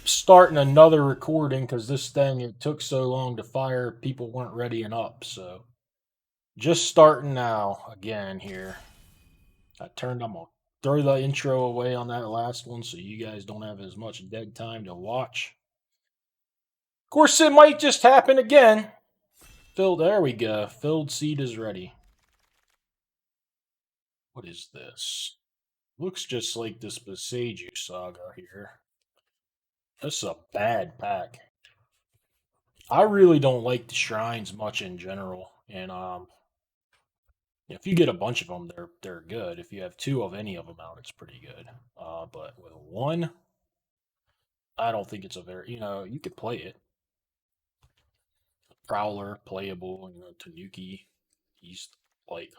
starting another recording because this thing, it took so long to fire, people weren't ready and up. So just starting now again here. I'm gonna throw the intro away on that last one so you guys don't have as much dead time to watch. Of course, it might just happen again. There we go. Filled seat is ready. What is this? Looks just like this Beseiju saga here. This is a bad pack. I really don't like the shrines much in general, and if you get a bunch of them, they're good. If you have two of any of them out, it's pretty good. But with one, I don't think it's a very you could play it. Prowler playable, Tanuki. He's like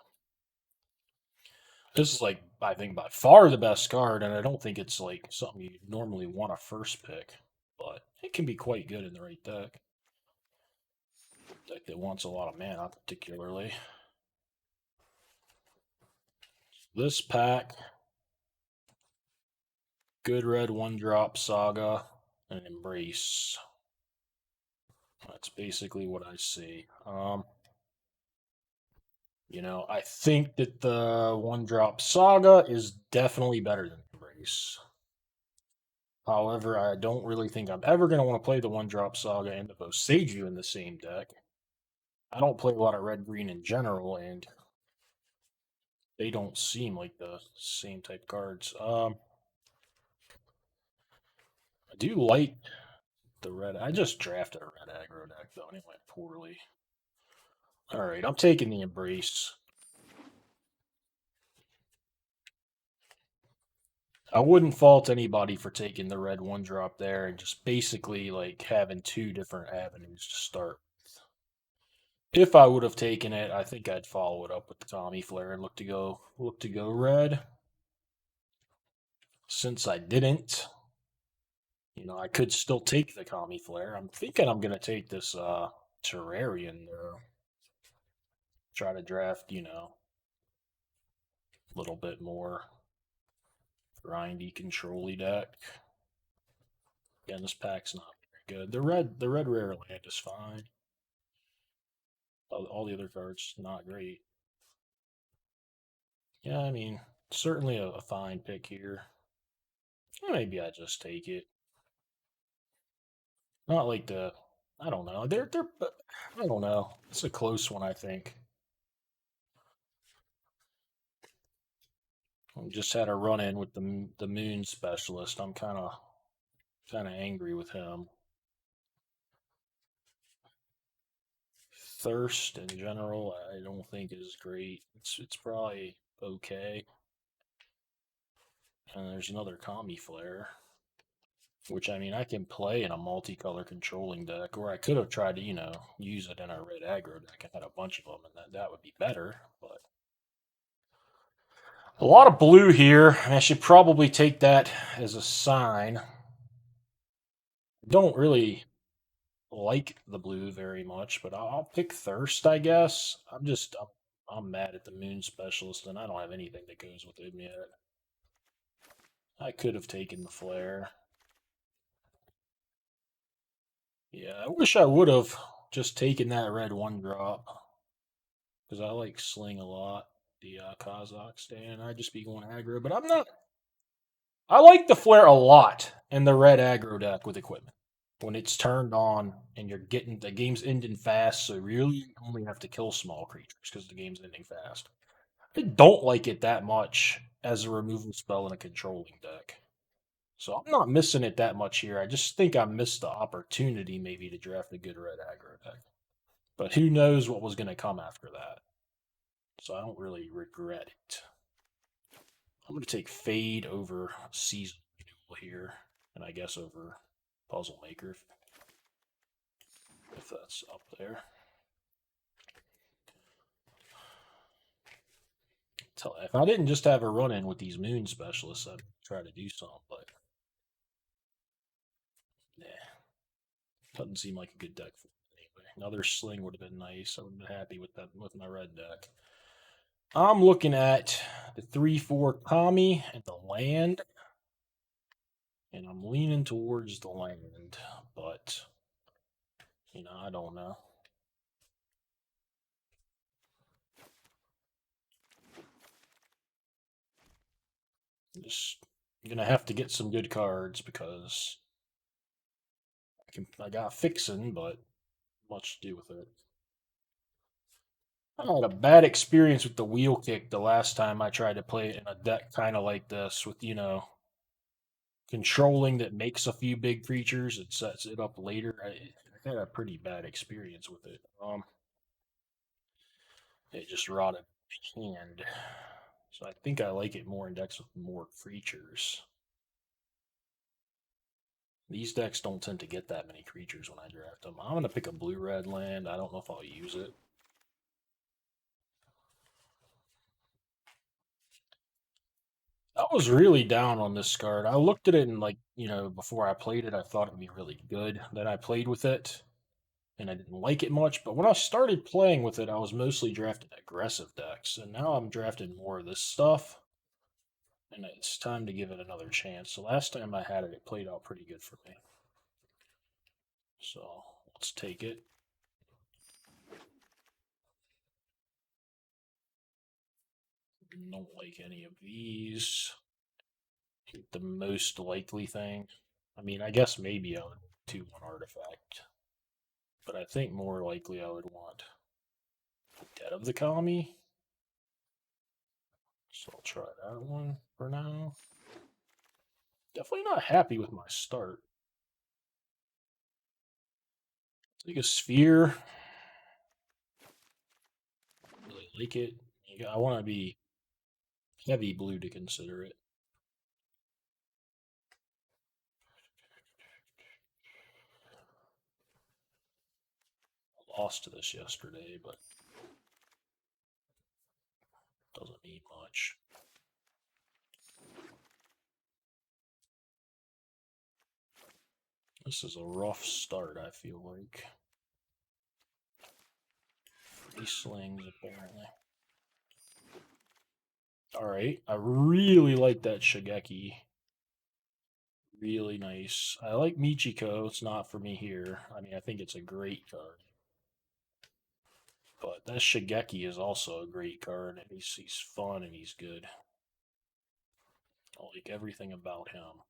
this is like I think by far the best card, and I don't think it's like something you normally want to first pick, but it can be quite good in the right deck. Deck that wants a lot of mana, particularly. This pack, good red 1-drop Saga and Embrace. That's basically what I see. I think that the 1-drop Saga is definitely better than Embrace. However, I don't really think I'm ever going to want to play the 1-drop Saga and the Boseiju in the same deck. I don't play a lot of red green in general, and they don't seem like the same type cards. I do like the red. I just drafted a red aggro deck though, and it went poorly. All right, I'm taking the Embrace. I wouldn't fault anybody for taking the red 1-drop there and just basically like having two different avenues to start. If I would have taken it, I think I'd follow it up with the Tommy Flare and look to go red. Since I didn't, I could still take the Tommy Flare. I'm thinking I'm gonna take this Terrarian though. Try to draft, a little bit more grindy, control-y deck. Again, this pack's not very good. The red rare land is fine. All the other cards not great. Yeah, I mean, certainly a fine pick here. Maybe I just take it. Not like I don't know. I don't know. It's a close one, I think. I just had a run in with the Moon Specialist. I'm kind of angry with him. Thirst in general, I don't think is great. It's probably okay. And there's another Kami Flare, which I mean I can play in a multicolor controlling deck, or I could have tried to use it in a red aggro deck. I had a bunch of them, and that would be better. But a lot of blue here. I should probably take that as a sign. Don't really like the blue very much, but I'll pick Thirst, I guess. I'm mad at the Moon Specialist, and I don't have anything that goes with him yet. I could have taken the Flare. Yeah, I wish I would have just taken that red 1-drop because I like Sling a lot. The Kazakhstan, I'd just be going aggro, but I'm not. I like the Flare a lot in the red aggro deck with equipment. When it's turned on and you're getting the game's ending fast, so really you only have to kill small creatures because the game's ending fast. I don't like it that much as a removal spell in a controlling deck. So I'm not missing it that much here. I just think I missed the opportunity maybe to draft a good red aggro deck. But who knows what was going to come after that. So I don't really regret it. I'm going to take Fade over Season here, and I guess over Puzzle Maker if that's up there. If I didn't just have a run in with these Moon Specialists, I'd try to do something, but yeah, doesn't seem like a good deck for me anyway. Another Sling would have been nice. I would have been happy with that with my red deck. I'm looking at the 3/4 Kami and the land. And I'm leaning towards the land, but I don't know. Just gonna have to get some good cards because I got fixin', but much to do with it. I had a bad experience with the wheel kick the last time I tried to play it in a deck kind of like this with, controlling that makes a few big creatures and sets it up later. I had a pretty bad experience with it. It just rotted my hand. So I think I like it more in decks with more creatures. These decks don't tend to get that many creatures when I draft them. I'm going to pick a blue-red land. I don't know if I'll use it. I was really down on this card. I looked at it and before I played it, I thought it'd be really good. Then I played with it and I didn't like it much. But when I started playing with it, I was mostly drafting aggressive decks, and now I'm drafting more of this stuff. And it's time to give it another chance. The last time I had it, it played out pretty good for me. So let's take it. Don't like any of these. The most likely thing. I mean, I guess maybe I would 2-1 artifact. But I think more likely I would want Dead of the Kami. So I'll try that one for now. Definitely not happy with my start. Take a sphere. Really like it. I want to be heavy blue to consider it. I lost to this yesterday, but doesn't mean much. This is a rough start, I feel like. 3 slings, apparently. Alright, I really like that Shigeki. Really nice. I like Michiko. It's not for me here. I mean, I think it's a great card. But that Shigeki is also a great card, and he's fun and he's good. I like everything about him.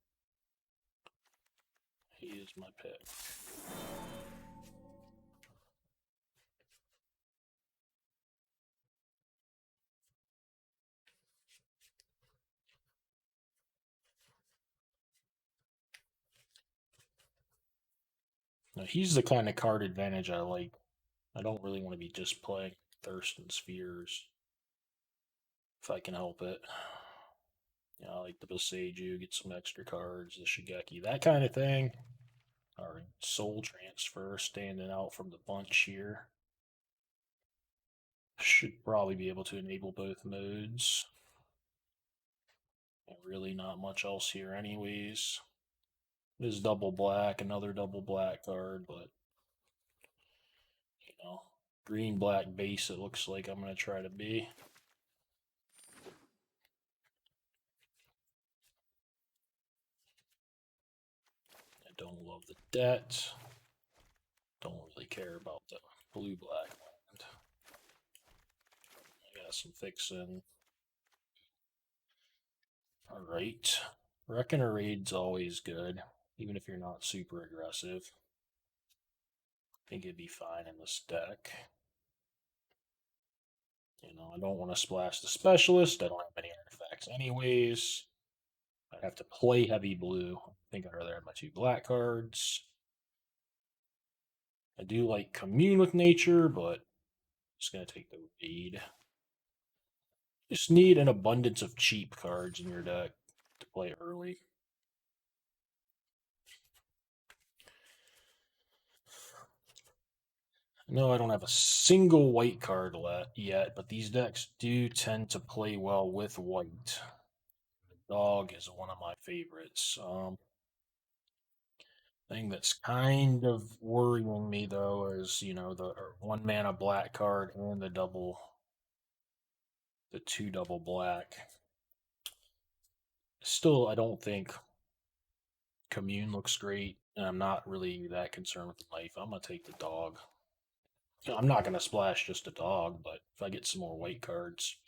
He is my pick. Now, he's the kind of card advantage I like. I don't really want to be just playing Thirst and Spheres if I can help it. I like the Boseiju, get some extra cards, the Shigeki, that kind of thing. Or Soul Transfer standing out from the bunch here. Should probably be able to enable both modes. And really not much else here anyways. This double black, another double black card, but green black base it looks like I'm gonna try to be. I don't love the debt. Don't really care about the blue black land. I got some fixin'. Alright. Reckoner Raid's always good, even if you're not super aggressive. I think it'd be fine in this deck. I don't want to splash the specialist. I don't have any artifacts anyways. I'd have to play heavy blue. I think I'd rather have my 2 black cards. I do like Commune with Nature, but I'm just going to take the Raid. Just need an abundance of cheap cards in your deck to play early. No, I don't have a single white card yet, but these decks do tend to play well with white. Dog is one of my favorites. Thing that's kind of worrying me though is the 1 mana black card and the 2 double black. Still, I don't think Commune looks great, and I'm not really that concerned with the life. I'm gonna take the dog. I'm not gonna splash just a dog, but if I get some more white cards,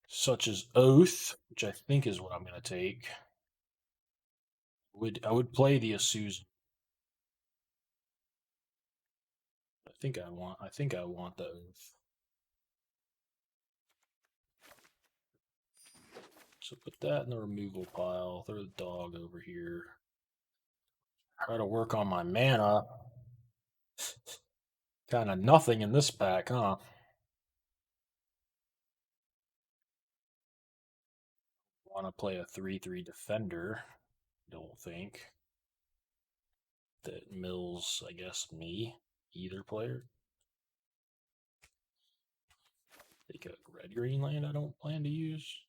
such as Oath, which I think is what I'm gonna take, I would play the Azusa. I think I want the Oath. So put that in the removal pile. Throw the dog over here. Try to work on my mana. Kind of nothing in this pack, huh? Want to play a 3/3 defender? Don't think that mills. I guess me, either player. Take a red green land. I don't plan to use.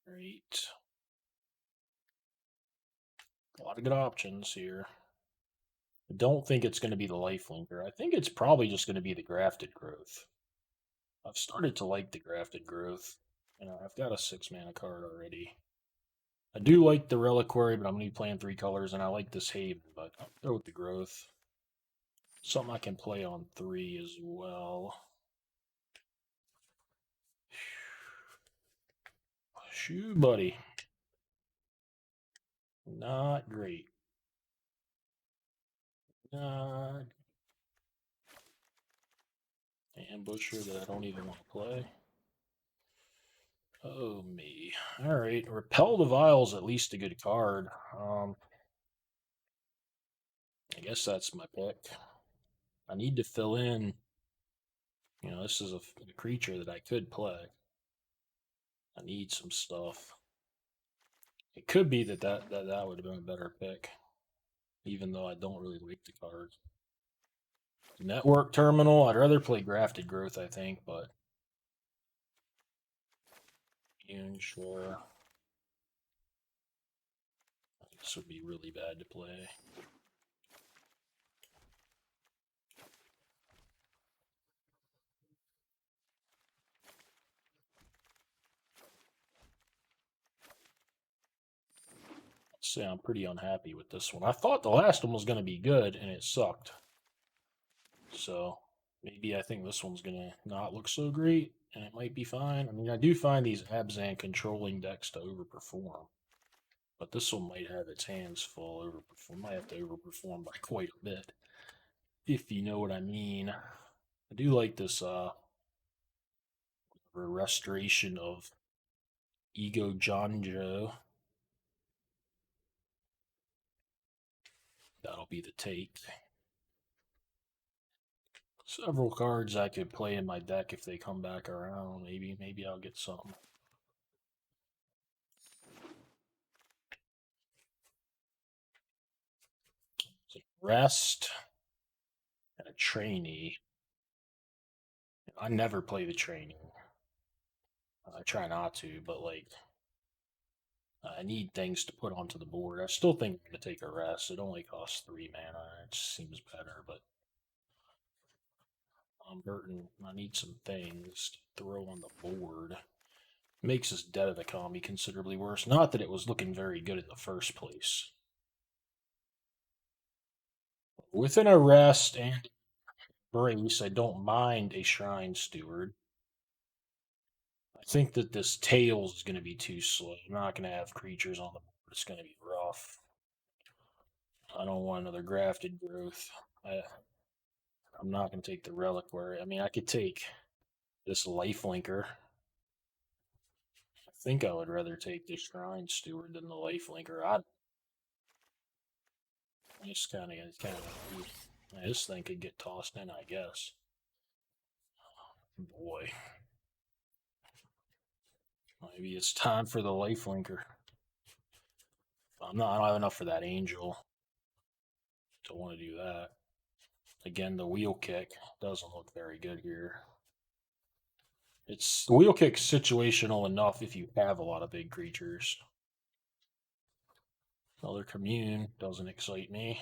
Great. A lot of good options here. I don't think it's going to be the lifelinker. I think it's probably just going to be the grafted growth. I've started to like the grafted growth. You know, I've got a 6-mana card already. I do like the reliquary, but I'm going to be playing 3 colors, and I like this Haven, but I'll go with the growth. Something I can play on 3 as well. Shoo, buddy. Not great. Not ambusher that I don't even want to play. Oh, me. Alright, Repel the Vial's at least a good card. I guess that's my pick. I need to fill in. You know, this is a creature that I could play. I need some stuff. It could be that would have been a better pick, even though I don't really like the card. Network Terminal. I'd rather play Grafted Growth, I think, but sure. This would be really bad to play. Let's say I'm pretty unhappy with this one. I thought the last one was going to be good, and it sucked. So maybe I think this one's going to not look so great, and it might be fine. I mean, I do find these Abzan controlling decks to overperform. But this one might have its hands full. Overperform. Might have to overperform by quite a bit, if you know what I mean. I do like this restoration of Ego Jonjo. That'll be the take. Several cards I could play in my deck if they come back around. Maybe I'll get something. So rest and a trainee. I never play the trainee. I try not to, but like I need things to put onto the board. I still think I'm gonna take a rest. It only costs 3 mana. It just seems better, but I'm hurting. I need some things to throw on the board. Makes his Dead of the Kami considerably worse. Not that it was looking very good in the first place. Within a rest and brace, I don't mind a Shrine Steward. I think that this Tails is going to be too slow. I'm not going to have creatures on the board. It's going to be rough. I don't want another Grafted Growth. I'm not going to take the Reliquary. I mean, I could take this Lifelinker. I think I would rather take the Shrine Steward than the Lifelinker. It's kind of. This thing could get tossed in, I guess. Boy. Maybe it's time for the Lifelinker. I don't have enough for that Angel. Don't want to do that. Again, the Wheel Kick doesn't look very good here. The Wheel Kick's situational enough if you have a lot of big creatures. Another Commune doesn't excite me.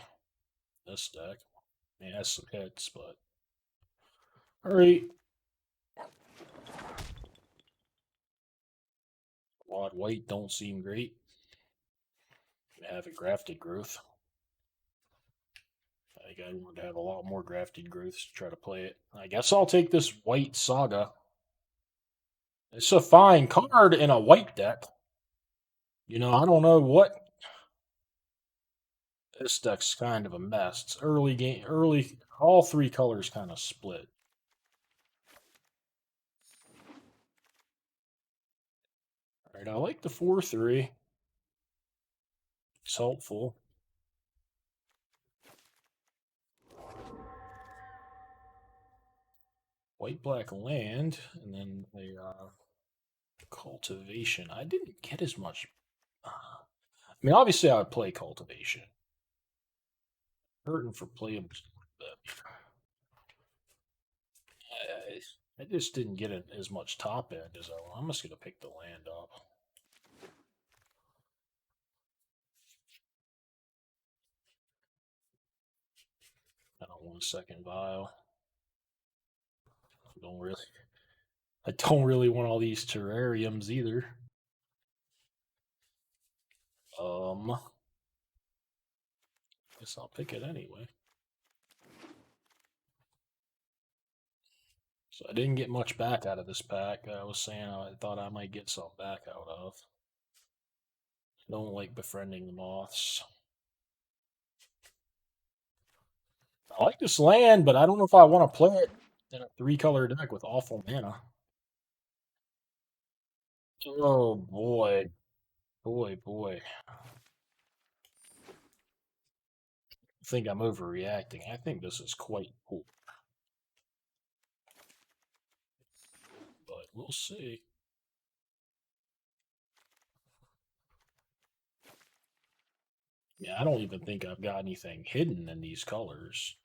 This deck. It has some hits, but. Alright. Odd white don't seem great. Have a grafted growth. I think I want to have a lot more grafted growths to try to play it. I guess I'll take this white saga. It's a fine card in a white deck. You know, I don't know what. This deck's kind of a mess. It's early game, early. All three colors kind of split. All right, I like the 4/3. It's helpful. White black land, and then a cultivation. I didn't get as much. I mean, obviously, I would play cultivation. Hurting for playables a little bit. I just didn't get it as much top end as I want. I'm just gonna pick the land up. I don't want a second vial. Don't really. I don't really want all these terrariums either. Guess I'll pick it anyway. So I didn't get much back out of this pack. I was saying I thought I might get some back out of. Don't like befriending the moths. I like this land, but I don't know if I want to play it in a 3-color deck with awful mana. Oh boy. Boy. I think I'm overreacting. I think this is quite cool. But we'll see. Yeah, I don't even think I've got anything hidden in these colors.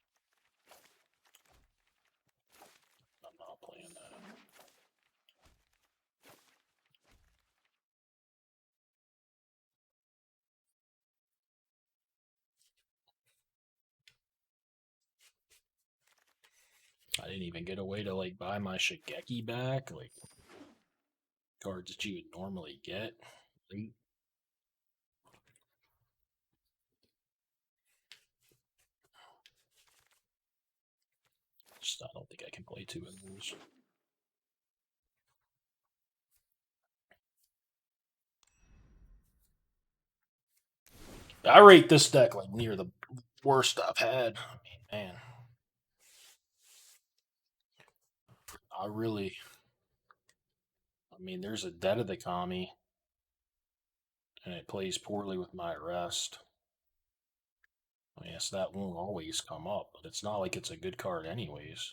I'm not playing that. I didn't even get a way to like buy my Shigeki back, like cards that you would normally get. Just I don't think I can play 2 of those. I rate this deck like near the worst I've had. I mean, man, I really. I mean, there's a Dead of the Kami, and it plays poorly with my rest. I mean, yes, that won't always come up, but it's not like it's a good card, anyways.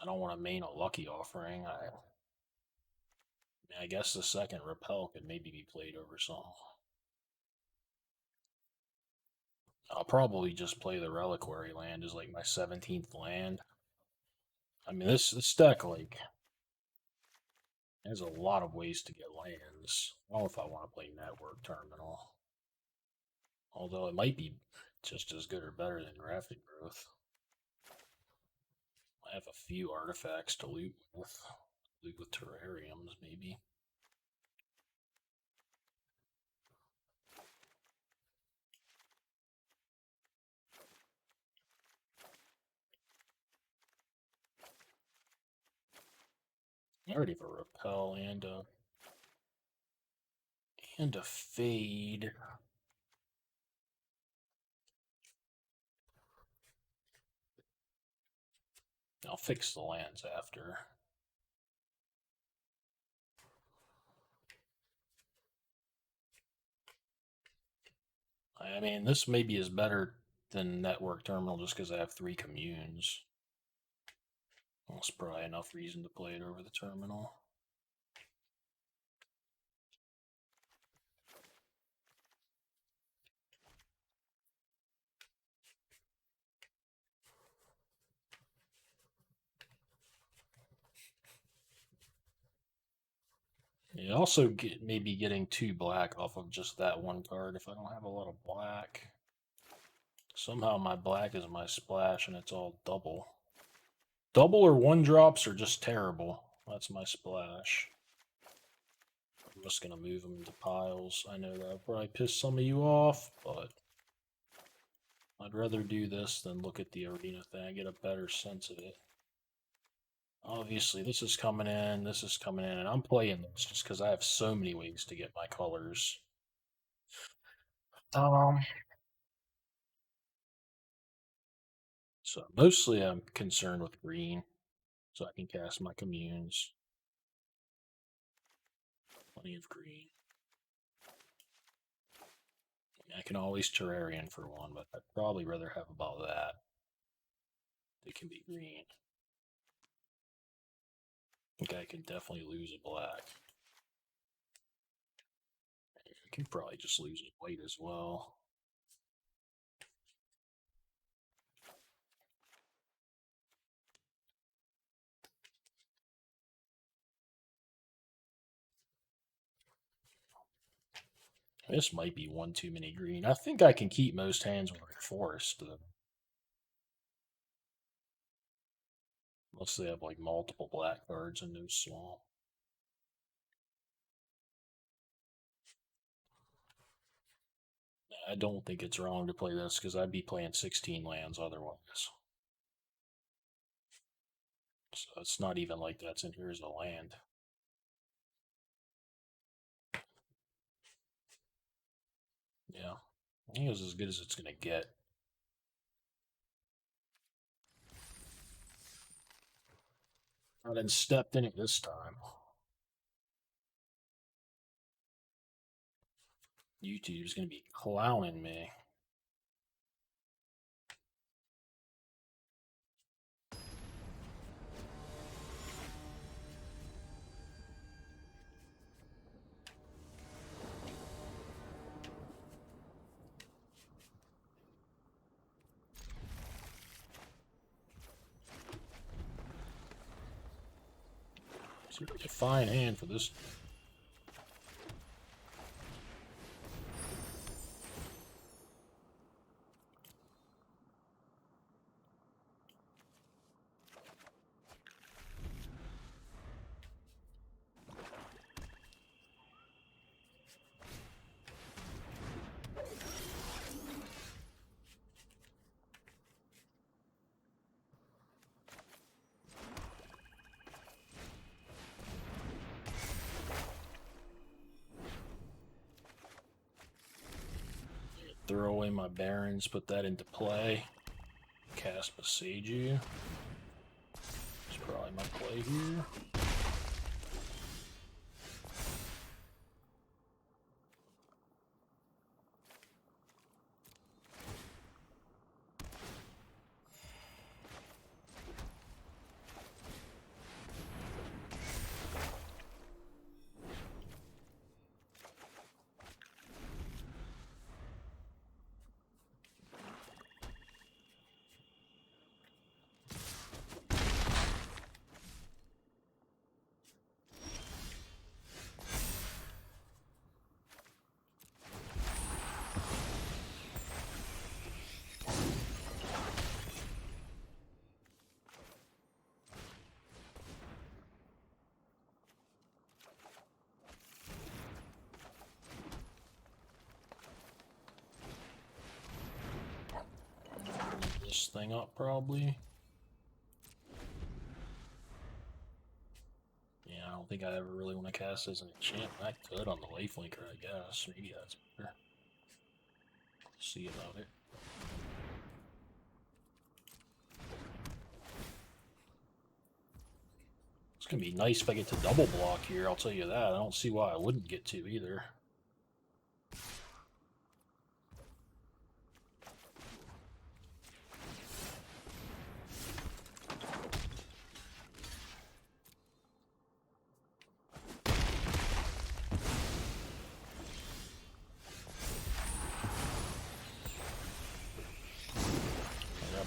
I don't want to main a Lucky Offering. I guess the second Repel could maybe be played over some. I'll probably just play the Reliquary land as like my 17th land. I mean, this deck like there's a lot of ways to get lands. I don't know if I want to play Network Terminal. Although it might be just as good or better than Graphic Growth. I have a few artifacts to loot with. Loot with terrariums, maybe. I already have a Repel and a Fade. I'll fix the lands after. I mean, this maybe is better than Network Terminal just because I have 3 communes. That's probably enough reason to play it over the terminal. Yeah, also maybe getting 2 black off of just that one card if I don't have a lot of black. Somehow my black is my splash and it's all double. Double or 1 drops are just terrible. That's my splash. just gonna move them into piles. I know that'll probably piss some of you off, but I'd rather do this than look at the arena thing. I get a better sense of it. Obviously, this is coming in, this is coming in, and I'm playing this just because I have so many ways to get my colors. So mostly I'm concerned with green, so I can cast my communes. Plenty of green. I can always Terrarian for one, but I'd probably rather have about that. They can be green. I think I can definitely lose a black. I can probably just lose a white as well. This might be one too many green. I think I can keep most hands with a forest, though. Unless they have like multiple black cards in those swamp. I don't think it's wrong to play this because I'd be playing 16 lands otherwise. So it's not even like that's in here as a land. Yeah. I think it was as good as it's going to get. I then stepped in it this time. YouTube's going to be clowning me. It's a really fine hand for this. Throw away my barons, put that into play. Cast Boseiju. It's probably my play here. This thing up probably. Yeah, I don't think I ever really want to cast as an enchantment. I could on the lifelinker, I guess. Maybe that's better. See about it. It's gonna be nice if I get to double block here, I'll tell you that. I don't see why I wouldn't get to either.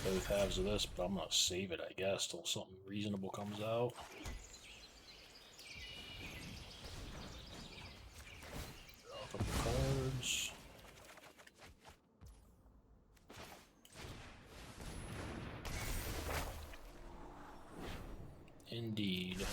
Both halves of this, but I'm gonna save it, I guess, till something reasonable comes out. Draw a couple cards. Indeed.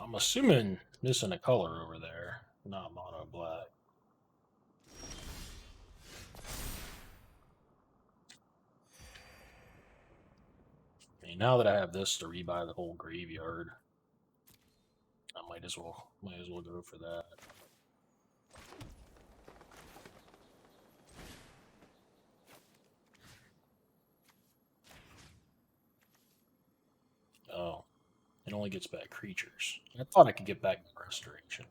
I'm assuming missing a color over there, not mono black. I mean, now that I have this to rebuy the whole graveyard, I might as well go for that. Oh, it only gets back creatures. I thought I could get back restoration.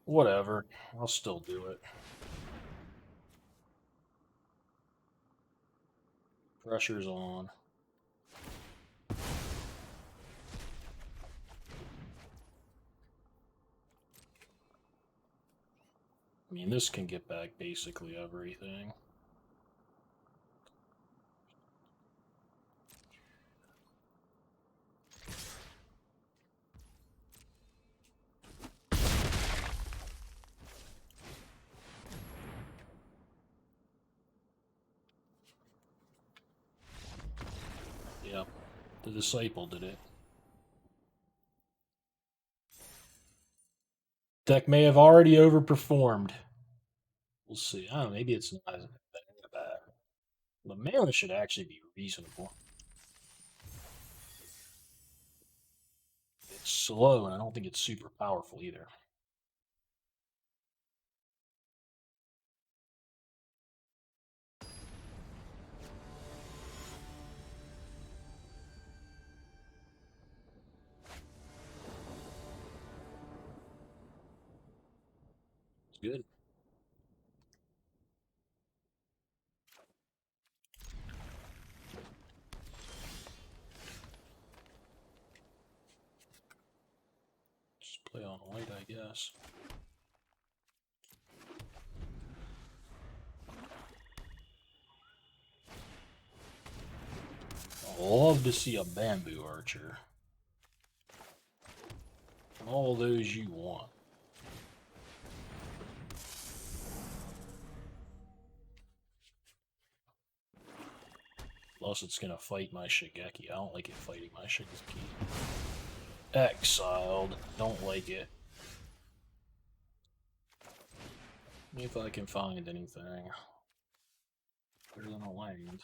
Whatever, I'll still do it. Pressure's on. I mean, this can get back basically everything. Yep, the Disciple did it. Deck may have already overperformed. We'll see. I don't know, maybe it's not as bad. The mana should actually be reasonable. It's slow, and I don't think it's super powerful either. It's good. Just play on white, I guess. I'd love to see a bamboo archer. All those you want. Plus, it's gonna fight my Shigeki. I don't like it fighting my Shigeki. Exiled. Don't like it. If I can find anything better than a land.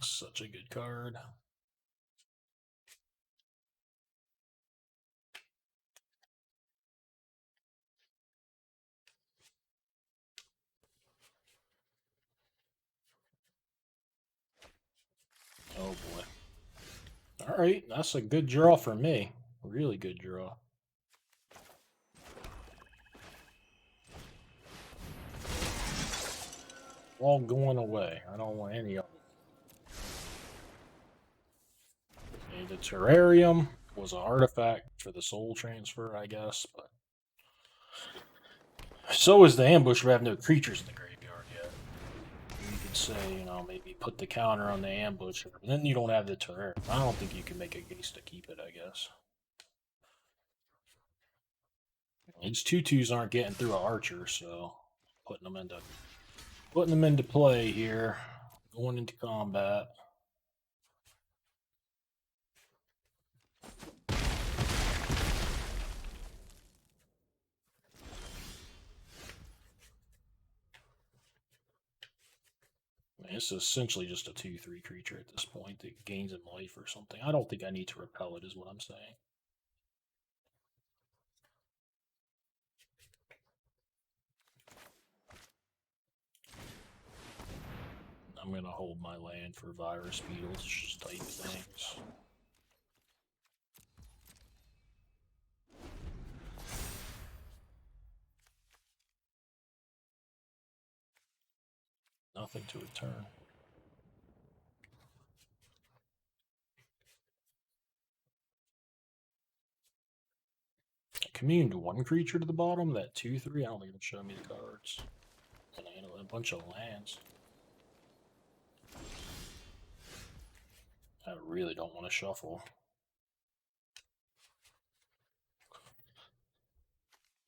Such a good card. Oh boy. Alright, that's a good draw for me. Really good draw. All going away. I don't want any of it. Okay, the terrarium was an artifact for the soul transfer, I guess, but so is the ambush. We have no creatures in the graveyard yet. You could say, you know, maybe put the counter on the ambush, but then you don't have the terrarium. I don't think you can make a case to keep it, I guess. These 2/2s aren't getting through an archer, so putting them into play here, going into combat. It's essentially just a 2/3 creature at this point that gains in life or something. I don't think I need to repel it, is what I'm saying. I'm gonna hold my land for virus beetles type things. Nothing to return. I communed one creature to the bottom, that 2/3. I don't think it'll show me the cards. And I handle a bunch of lands. I really don't want to shuffle.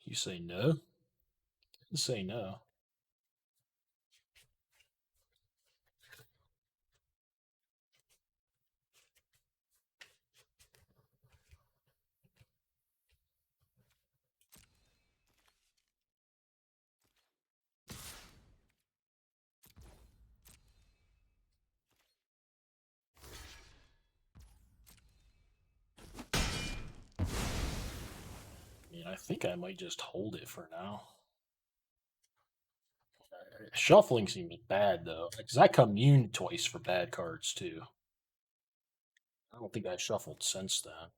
You say no? Say no. I mean, I think I might just hold it for now. Shuffling seems bad though, because I commune twice for bad cards too. I don't think I shuffled since then.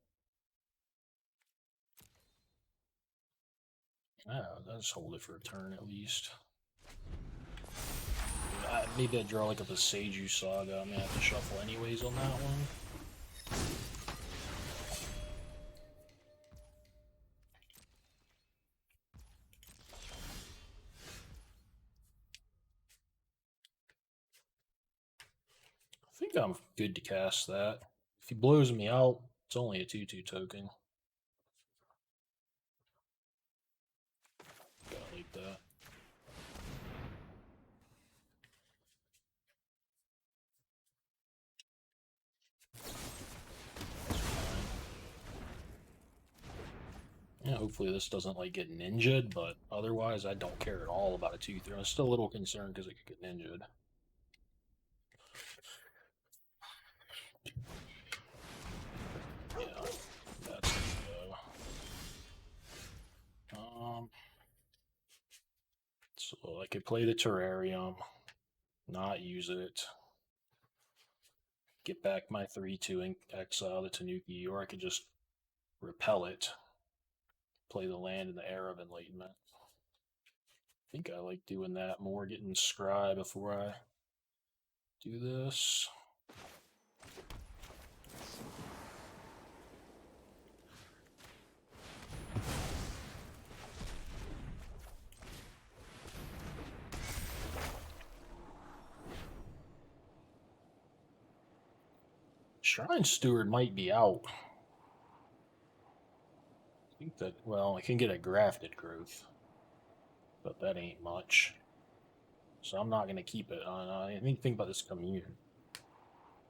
I'll just hold it for a turn at least. Maybe I draw like a Beseiju Saga. I'm gonna have to shuffle anyways on that one. I think I'm good to cast that. If he blows me out, it's only a 2/2 token. Gotta leave that. Yeah, hopefully this doesn't like get ninja'd, but otherwise I don't care at all about a 2/3. I'm still a little concerned because it could get ninja'd. Yeah, that's gonna go. So I could play the Terrarium, not use it, get back my 3/2 and exile the Tanuki, or I could just repel it, play the land in the Arab Enlightenment. I think I like doing that more, getting Scry before I do this. Shrine Steward might be out. I think that, well, I can get a Grafted Growth, but that ain't much. So I'm not going to keep it on. I think about this commune.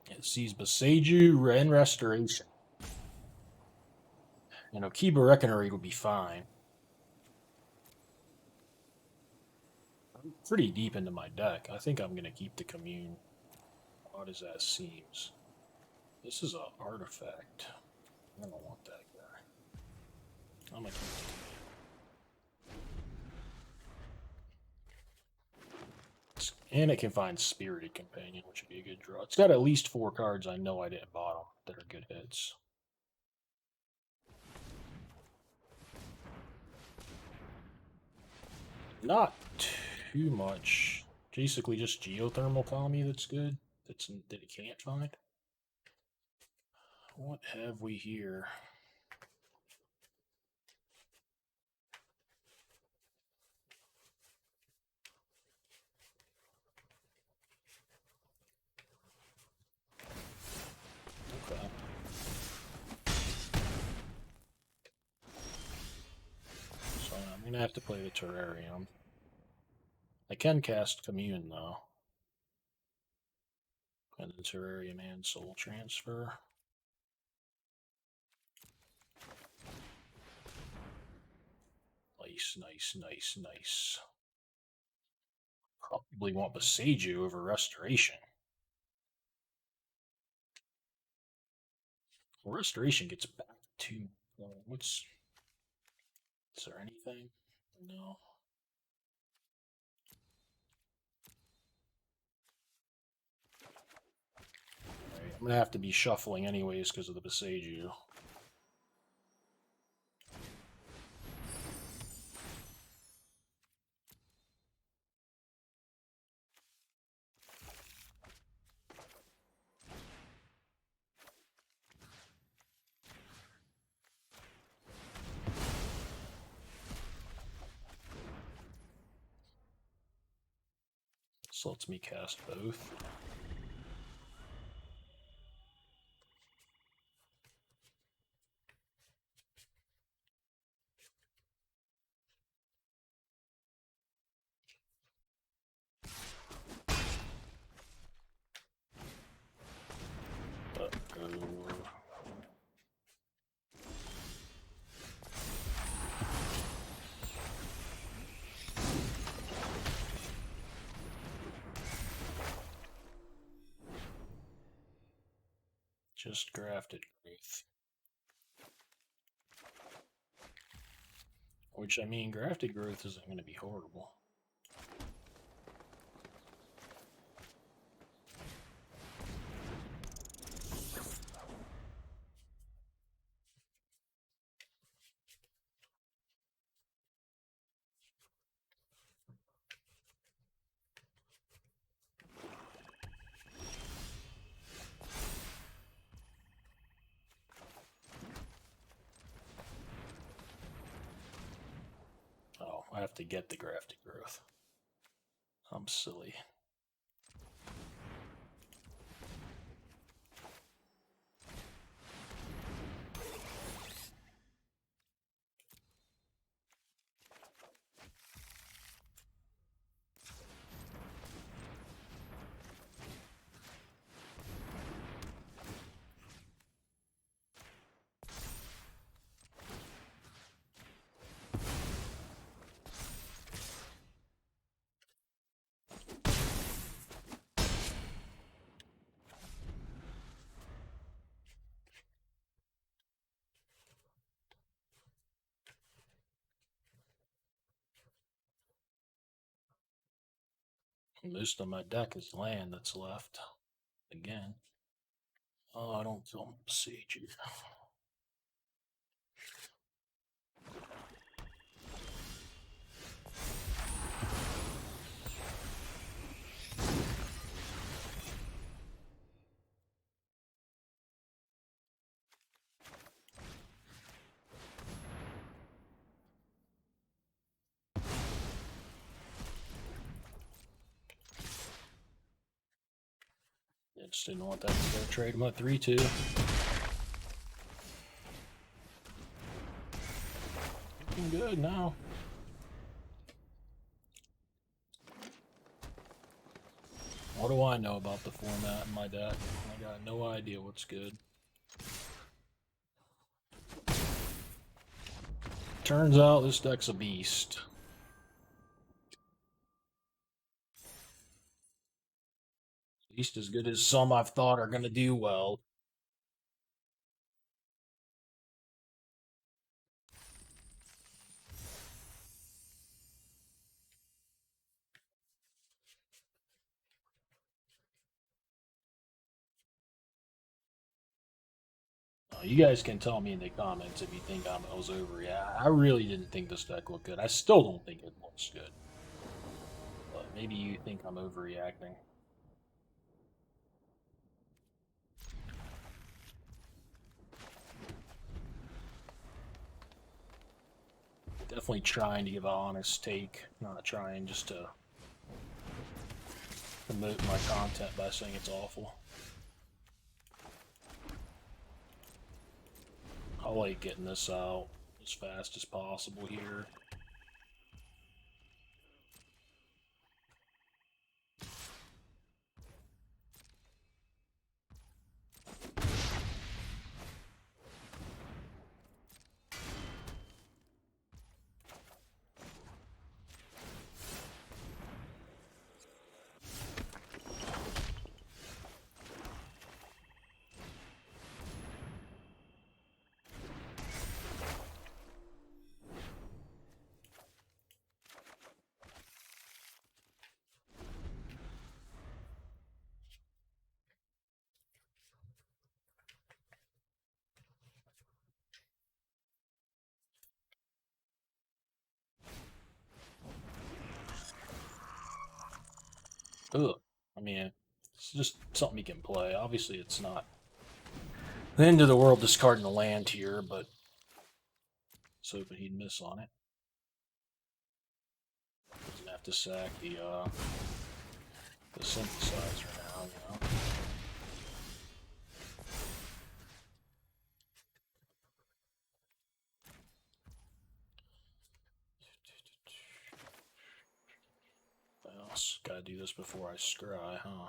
It sees Beseiju and Restoration. You know, Kiba Reckoner would be fine. I'm pretty deep into my deck. I think I'm going to keep the commune. Odd as that seems. This is an artifact. I don't want that guy. I'm going to keep it. And it can find Spirited Companion, which would be a good draw. It's got at least 4 cards I know I didn't bottom that are good hits. Not too much. Basically just Geothermal Kami that's good. That it can't find. What have we here? Okay. So I'm gonna have to play the Terrarium. I can cast Commune though. And the Terrarium and Soul Transfer. Nice, nice, nice, nice. Probably want Beseiju over Restoration. Well, Restoration gets back to what's. Is there anything? No. I'm gonna have to be shuffling anyways because of the Besiju. This lets me cast both. Just grafted growth. Which, I mean, grafted growth isn't going to be horrible. Oh, I have to get the grafted growth. I'm silly. Most of my deck is land that's left. Again. Oh, I don't feel Besiju. I just didn't want that to go trade him at 3-2. Looking good now. What do I know about the format in my deck? I got no idea what's good. Turns out this deck's a beast. At least as good as some I've thought are going to do well. You guys can tell me in the comments if you think I was overreacting. I really didn't think this deck looked good. I still don't think it looks good. But maybe you think I'm overreacting. Definitely trying to give an honest take, not trying just to promote my content by saying it's awful. I like getting this out as fast as possible here. Ugh. I mean, it's just something he can play. Obviously, it's not the end of the world discarding the land here, but I was hoping he'd miss on it. Doesn't have to sack the synthesizer now, you know. Well, gotta do this before I scry, huh?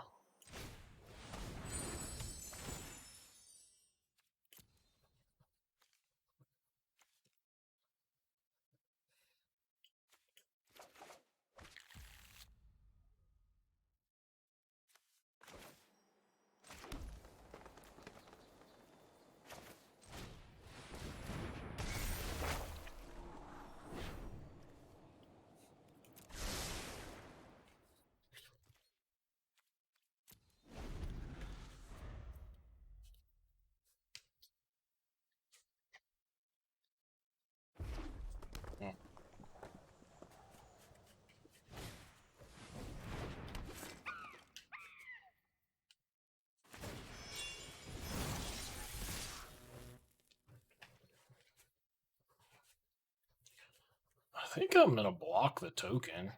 I think I'm gonna block the token.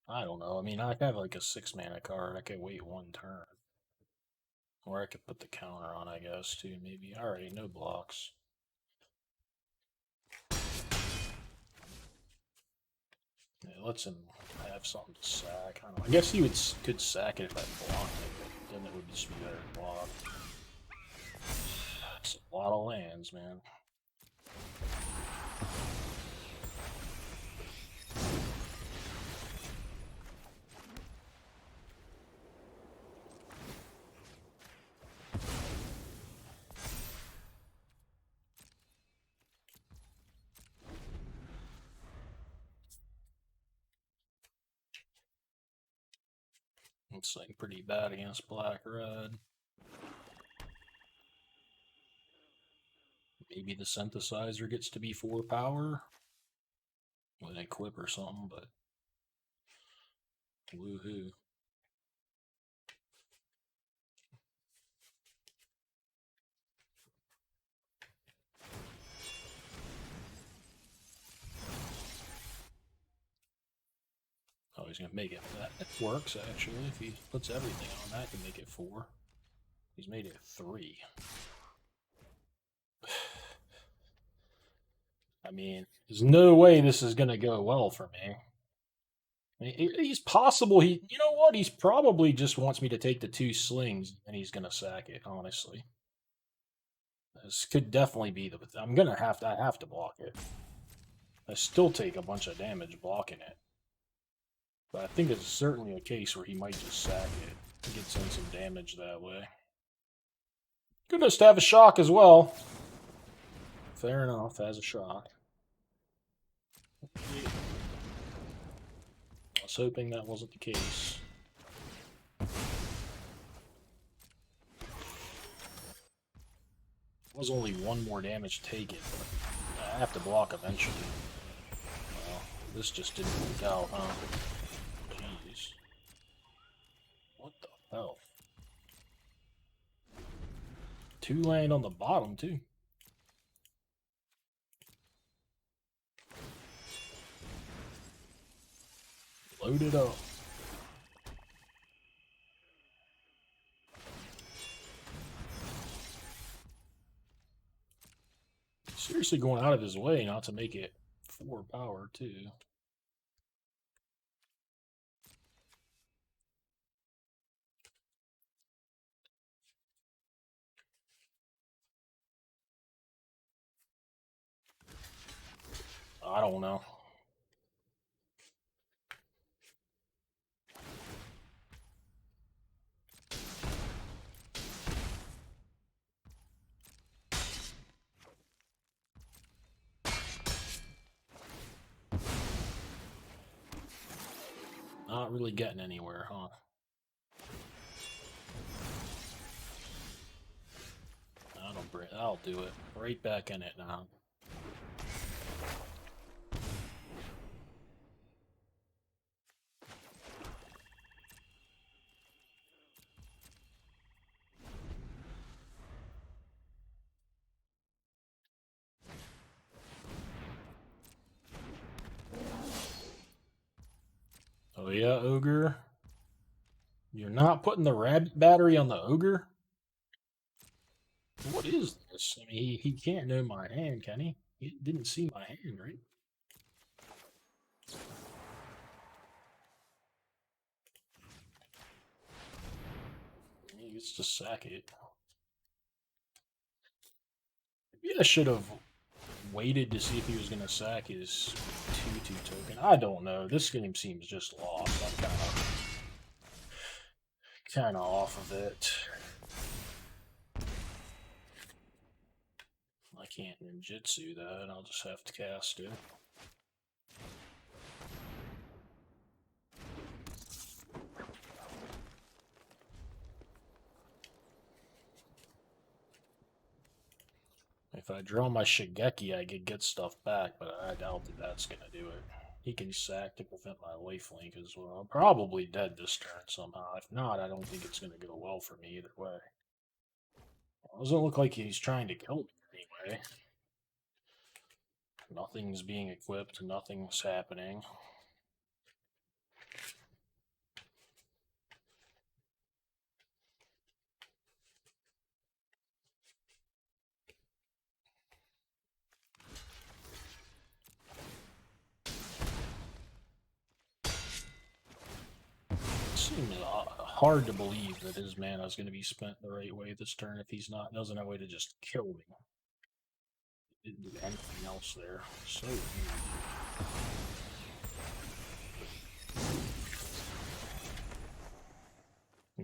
I don't know. I mean, I have like a 6-mana card. I could wait one turn. Or I could put the counter on, I guess, too, maybe. Alright, no blocks. It lets him have something to sack. I don't know. I guess he could sack it if I blocked it, but then it would just be better to block. It's a lot of lands, man. It's like pretty bad against black-red. Maybe the synthesizer gets to be 4 power with an equip or something, but woohoo. Oh, he's gonna make it. That works actually. If he puts everything on that, he can make it 4. He's made it 3. I mean, there's no way this is gonna go well for me. I mean, he's possible. You know what? He's probably just wants me to take the 2 slings, and he's gonna sack it. Honestly, this could definitely be the. I have to block it. I still take a bunch of damage blocking it. But I think it's certainly a case where he might just sack it. He gets in some damage that way. Good just to have a shock as well. Fair enough, as a shock. I was hoping that wasn't the case. Was only 1 more damage taken, but I have to block eventually. Well, this just didn't work out, huh? Jeez. What the hell? 2 land on the bottom, too. Load it up. Seriously going out of his way not to make it 4 power, too. I don't know. Not really getting anywhere, huh? I'll do it. Right back in it now. yeah, Ogre. You're not putting the rabbit battery on the Ogre? What is this? I mean, he can't know my hand, can he? He didn't see my hand, right? He gets to sack it. Maybe I should have waited to see if he was going to sack his 2/2 token. I don't know. This game seems just lost. I'm kind of off of it. I can't ninjutsu that. I'll just have to cast it. If I draw my Shigeki, I could get stuff back, but I doubt that that's going to do it. He can sack to prevent my lifelink as well. I'm probably dead this turn somehow. If not, I don't think it's going to go well for me either way. It doesn't look like he's trying to kill me anyway. Nothing's being equipped, nothing's happening. It seems hard to believe that his mana is going to be spent the right way this turn if he's not doesn't have a way to just kill me. Didn't do anything else there. So weird.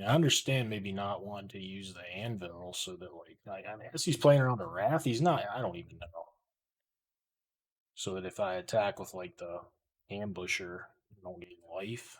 I understand maybe not wanting to use the anvil so that, like, I mean, as he's playing around the wrath, he's not, I don't even know. So that if I attack with, like, the ambusher, I don't get life.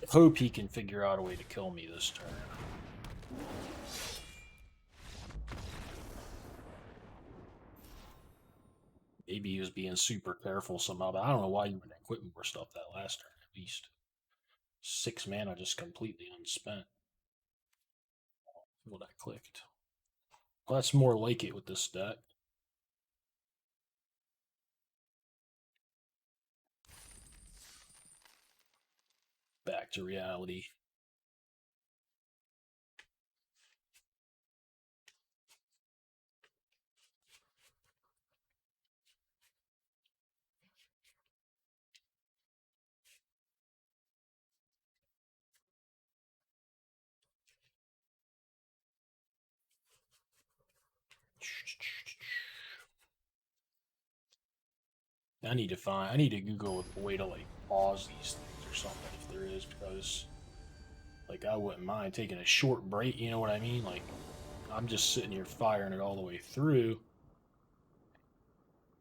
I hope he can figure out a way to kill me this turn. Maybe he was being super careful somehow, but I don't know why you would equip more stuff that last turn, at least. 6 mana just completely unspent. What I clicked. Well, that's more like it with this deck. Back to reality. I need to Google a way to, like, pause these things or something if there is, because, like, I wouldn't mind taking a short break, you know what I mean? Like, I'm just sitting here firing it all the way through.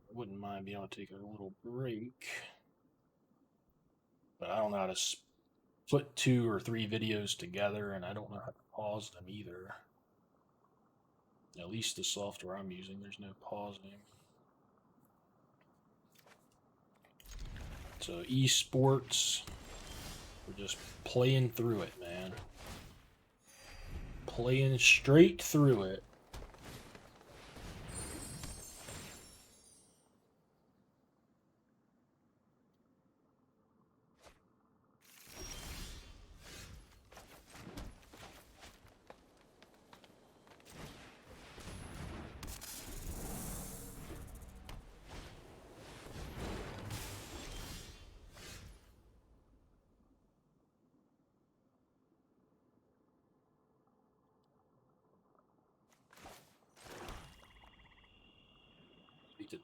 I wouldn't mind being able to take a little break. But I don't know how to put 2 or 3 videos together, and I don't know how to pause them either. At least the software I'm using, there's no pausing. So esports, we're just playing through it, man. Playing straight through it.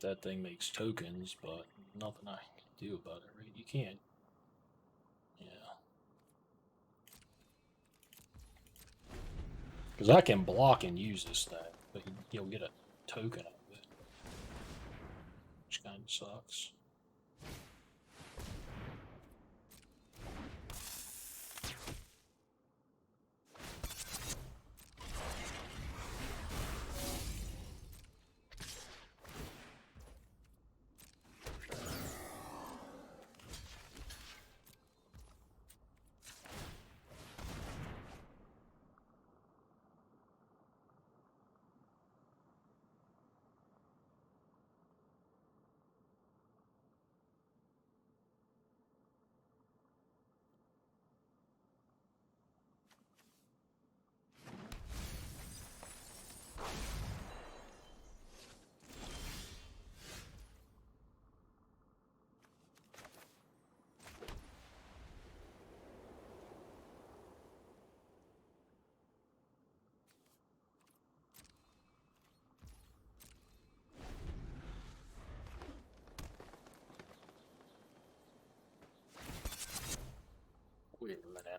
That thing makes tokens, but nothing I can do about it, right? You can't. Yeah. Because I can block and use this thing, but you'll get a token out of it, which kind of sucks.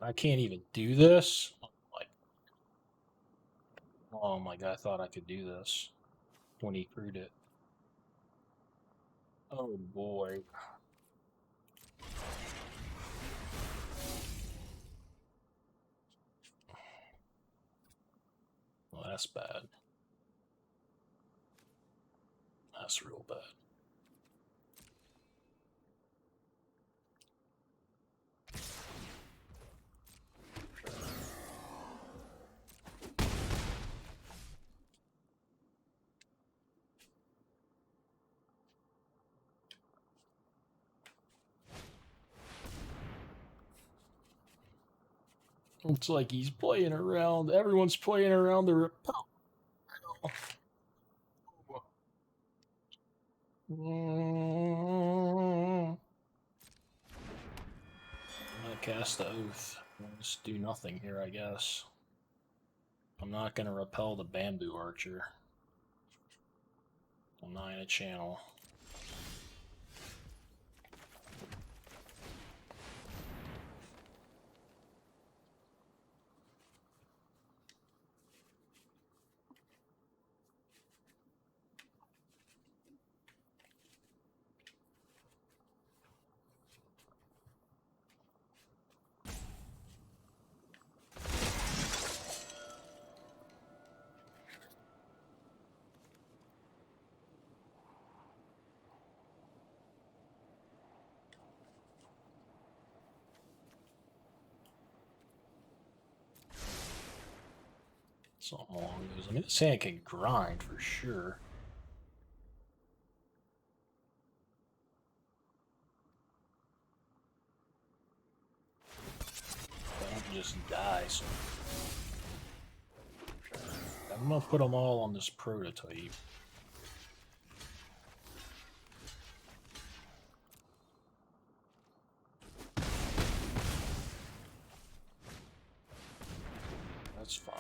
I can't even do this. Like, oh my god, I thought I could do this when he crewed it. Oh boy. Well, that's bad. That's real bad. It's like he's playing around. Everyone's playing around the repel. I'm gonna cast the oath. I'll just do nothing here, I guess. I'm not gonna repel the bamboo archer. I'm not in a channel. Something along those. I mean, this hand can grind for sure. I don't just die. So I'm gonna put them all on this prototype. That's fine.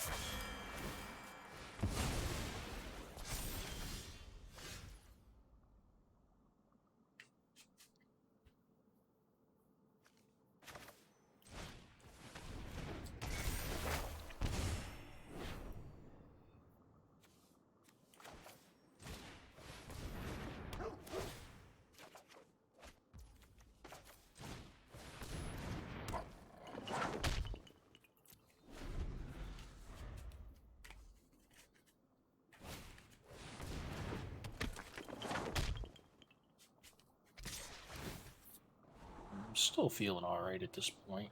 I'm still feeling alright at this point.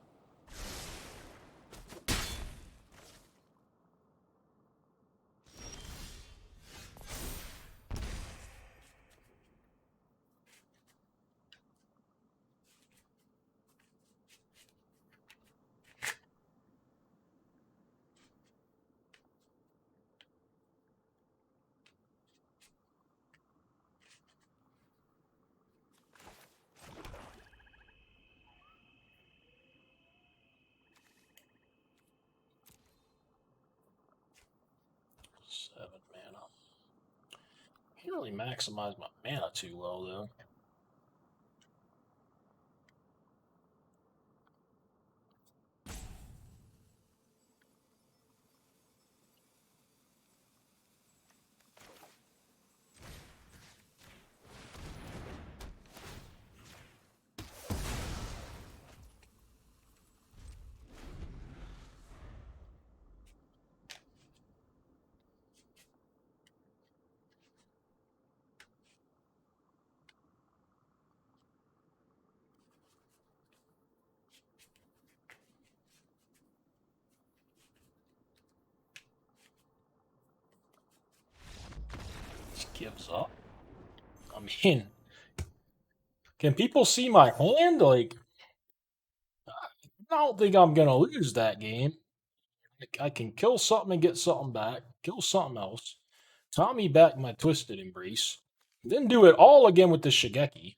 Seven mana. Can't really maximize my mana too well though. Just gives up. I mean, can people see my hand? Like, I don't think I'm gonna lose that game. I can kill something and get something back, kill something else, Tommy back my Twisted Embrace, then do it all again with the Shigeki.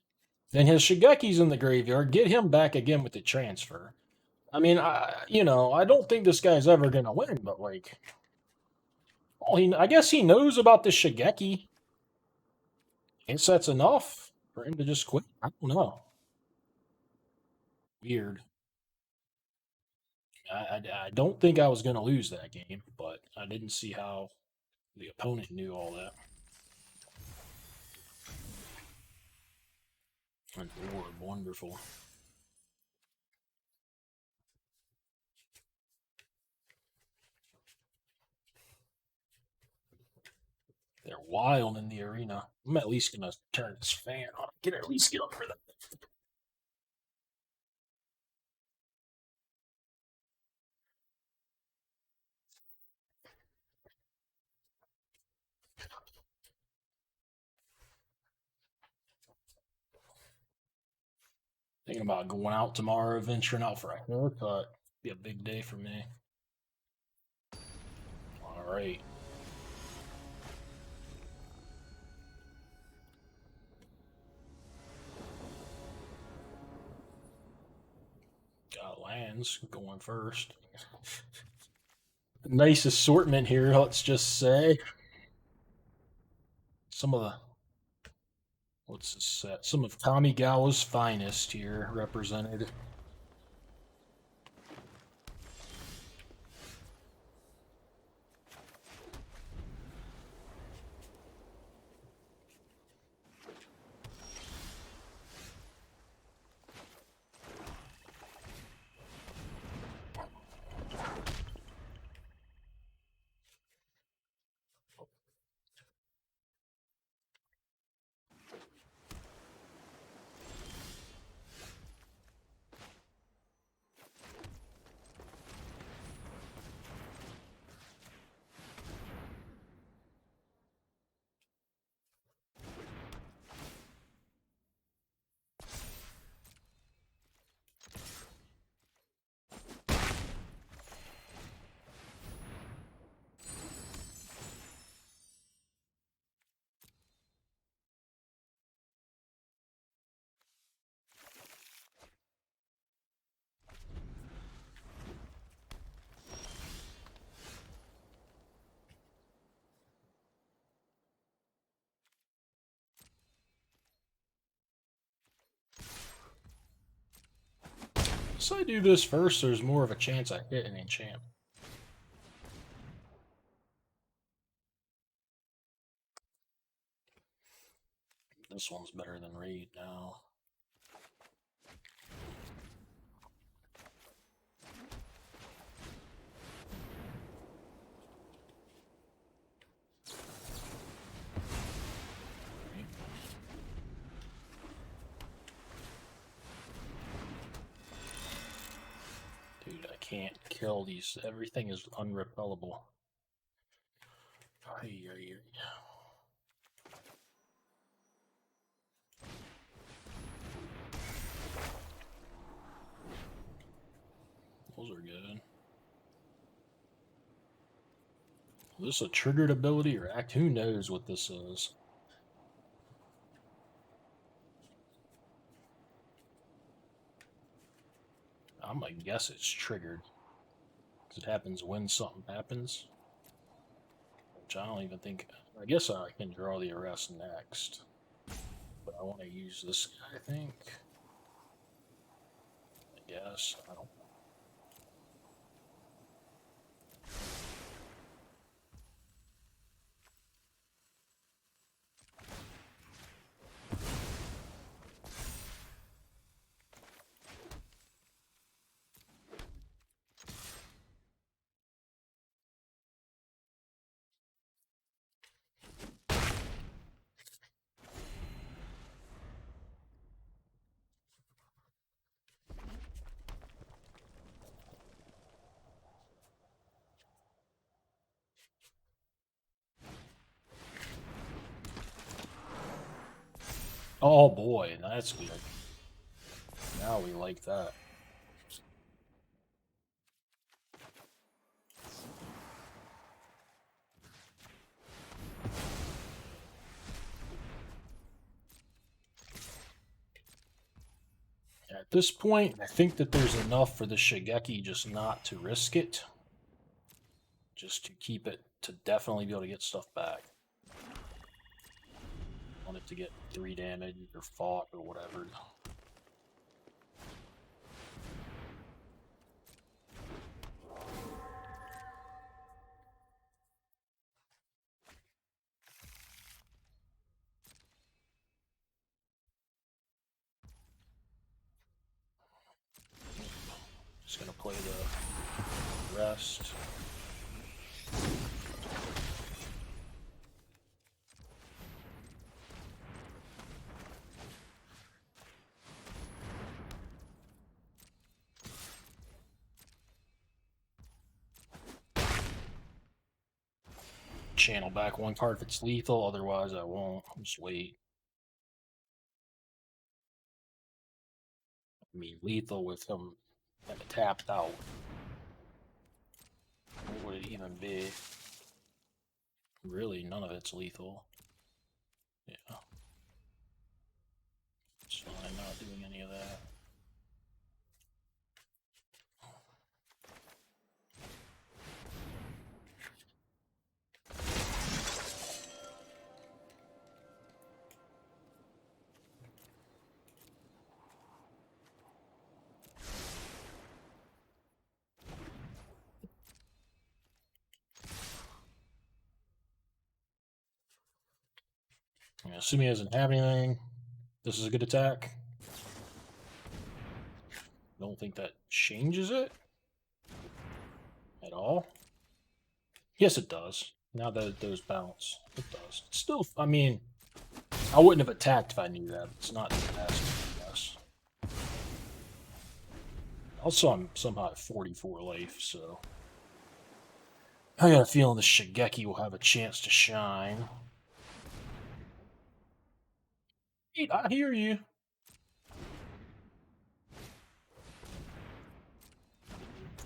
Then his Shigeki's in the graveyard, get him back again with the transfer. I mean, I don't think this guy's ever gonna win, but like, I guess he knows about the Shigeki. Guess that's enough for him to just quit. I don't know. Weird. I don't think I was going to lose that game, but I didn't see how the opponent knew all that. An orb, wonderful. They're wild in the arena. I'm at least going to turn this fan on. Can at least get up for that. Thinking about going out tomorrow, venturing out for a haircut. Be a big day for me. All right. Got lands going first. Nice assortment here, let's just say. Some of the what's this set? Some of Kamigawa's finest here represented. So I do this first, there's more of a chance I hit an enchant. This one's better than Raid now. Dude, I can't kill these. Everything is unrepellable. Those are good. Is this a triggered ability or act? Who knows what this is? I'm gonna guess it's triggered. Because it happens when something happens. Which I don't even think. I guess I can draw the arrest next. But I want to use this guy, I think. I guess. I don't. Oh boy, that's good. Now we like that. At this point, I think that there's enough for the Shigeki just not to risk it. Just to keep it, to definitely be able to get stuff back. I want it to get 3 damage or fought or whatever. play the rest. Channel back one card if it's lethal, otherwise I won't. I'll just wait. I mean, lethal with him tapped out. What would it even be? Really, none of it's lethal. Yeah. So I'm not doing any of that. Assuming he doesn't have anything, this is a good attack. Don't think that changes it at all. Yes, it does. Now that those bounce, it does. It's still, I mean, I wouldn't have attacked if I knew that. It's not the best, I guess. Also, I'm somehow at 44 life, so I got a feeling the Shigeki will have a chance to shine. I hear you.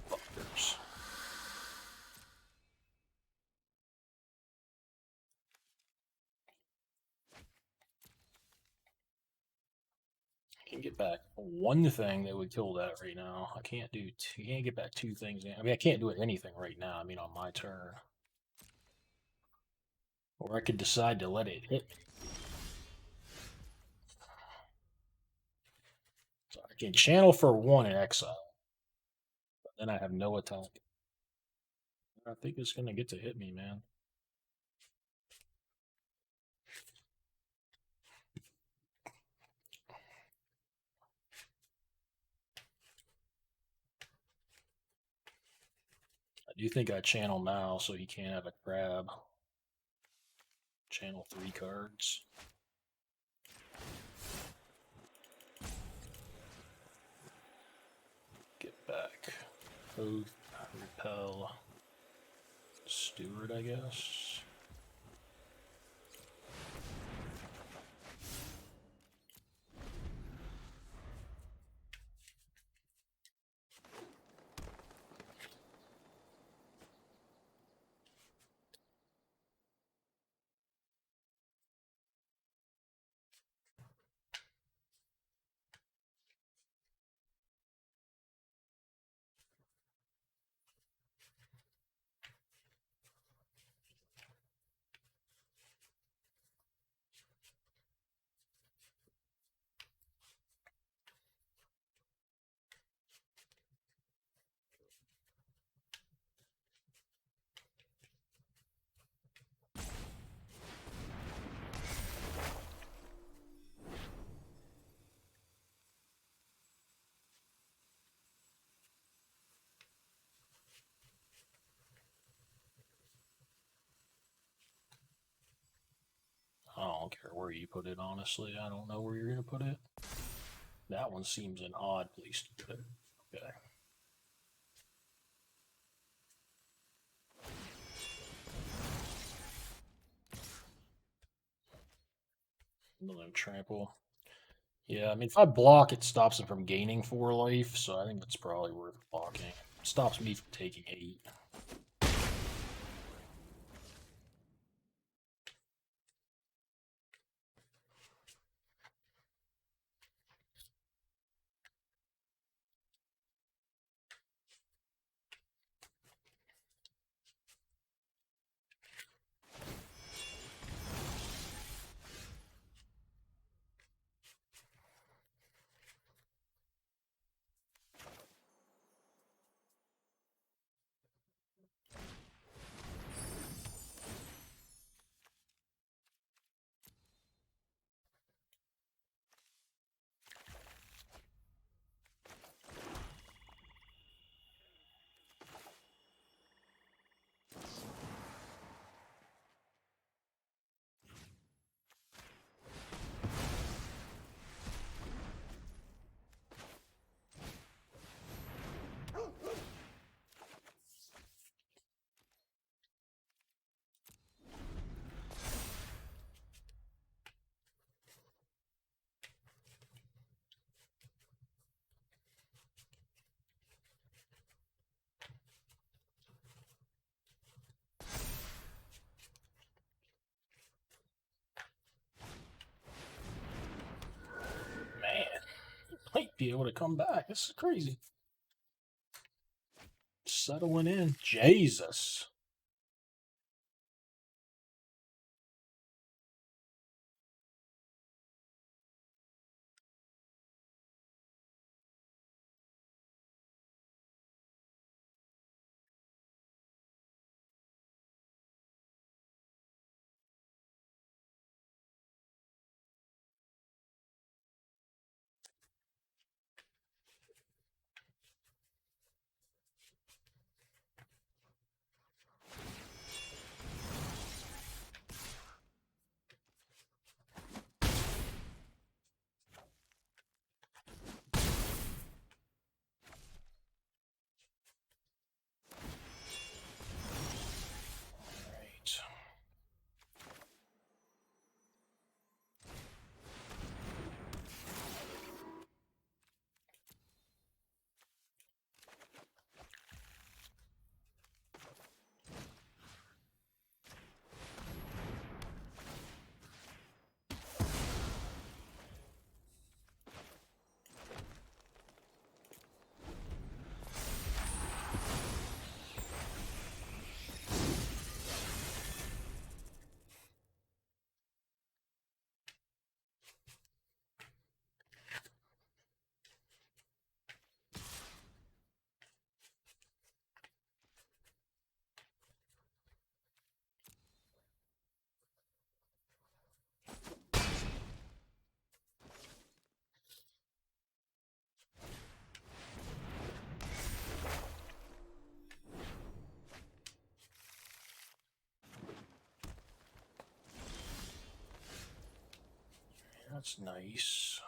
Fuckers. I can get back one thing that would kill that right now. I can't do. You can't get back two things. I mean, I can't do anything right now. I mean, on my turn, or I could decide to let it hit me. So I can channel for one in exile, but then I have no attack. I think it's gonna get to hit me, man. I do think I channel now, so he can't have a crab. Channel 3 cards. Get back. Oath, repel. Steward, I guess. I don't care where you put it, honestly. I don't know where you're going to put it. That one seems an odd place to put it. Okay. Another trample. Yeah, I mean, if I block, it stops him from gaining 4 life, so I think that's probably worth blocking. It stops me from taking 8. be able to come back. This is crazy. Settling in. Jesus. That's nice.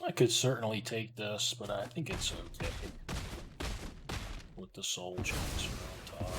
I could certainly take this, but I think it's okay with the soul transfer on top.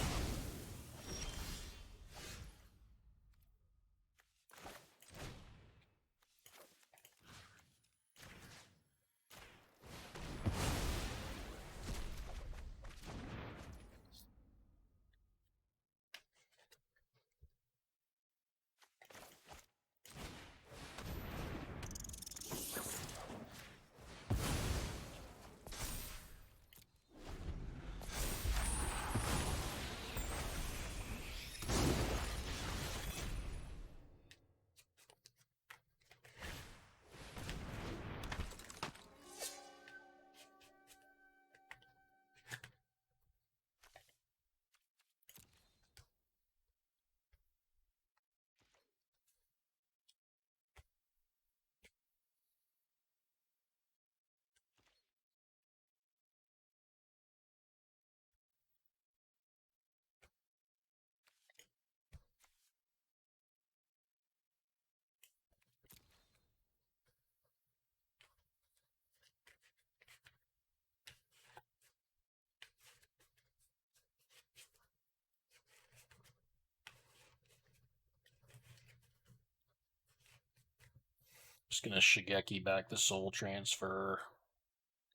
Just gonna Shigeki back the soul transfer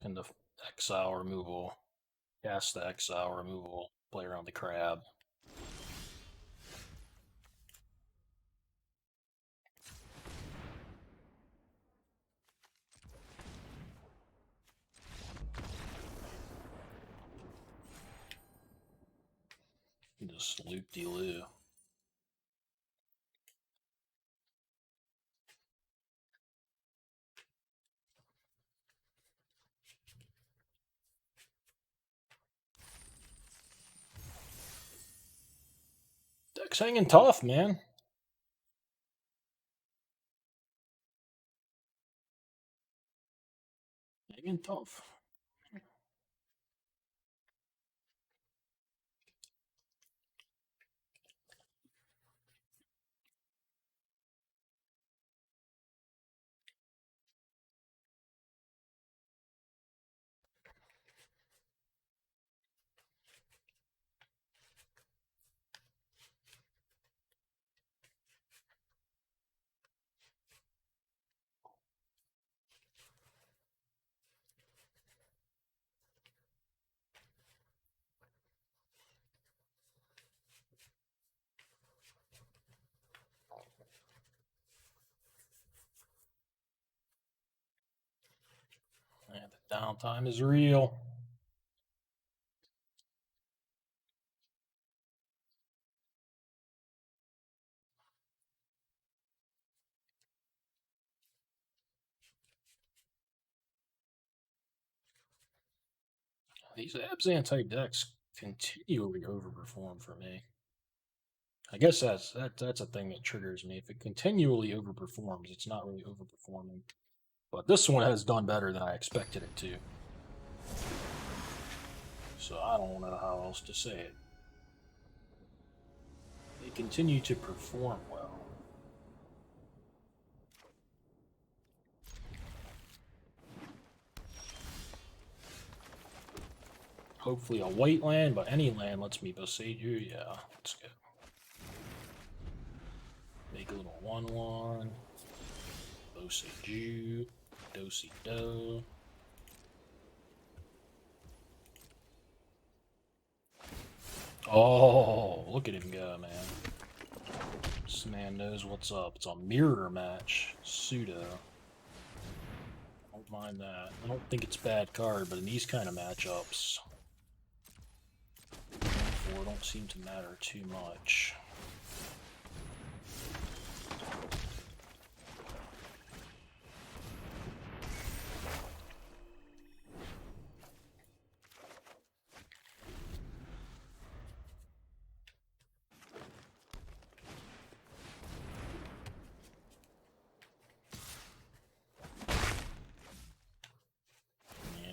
and the exile removal. Cast the exile removal. Play around the crab. is loop-de-loo. Deck's hanging tough, man. Hanging tough. And the downtime is real. These Abzan type decks continually overperform for me. I guess that's a thing that triggers me. If it continually overperforms, it's not really overperforming. But this one has done better than I expected it to. So I don't know how else to say it. They continue to perform well. Hopefully a white land, but any land lets me Bosage you. Yeah, let's go. Make a little 1/1. Bosage you. Dosey do. Oh, look at him go, man. This man knows what's up. It's a mirror match. Pseudo. Don't mind that. I don't think it's a bad card, but in these kind of matchups, 4 don't seem to matter too much.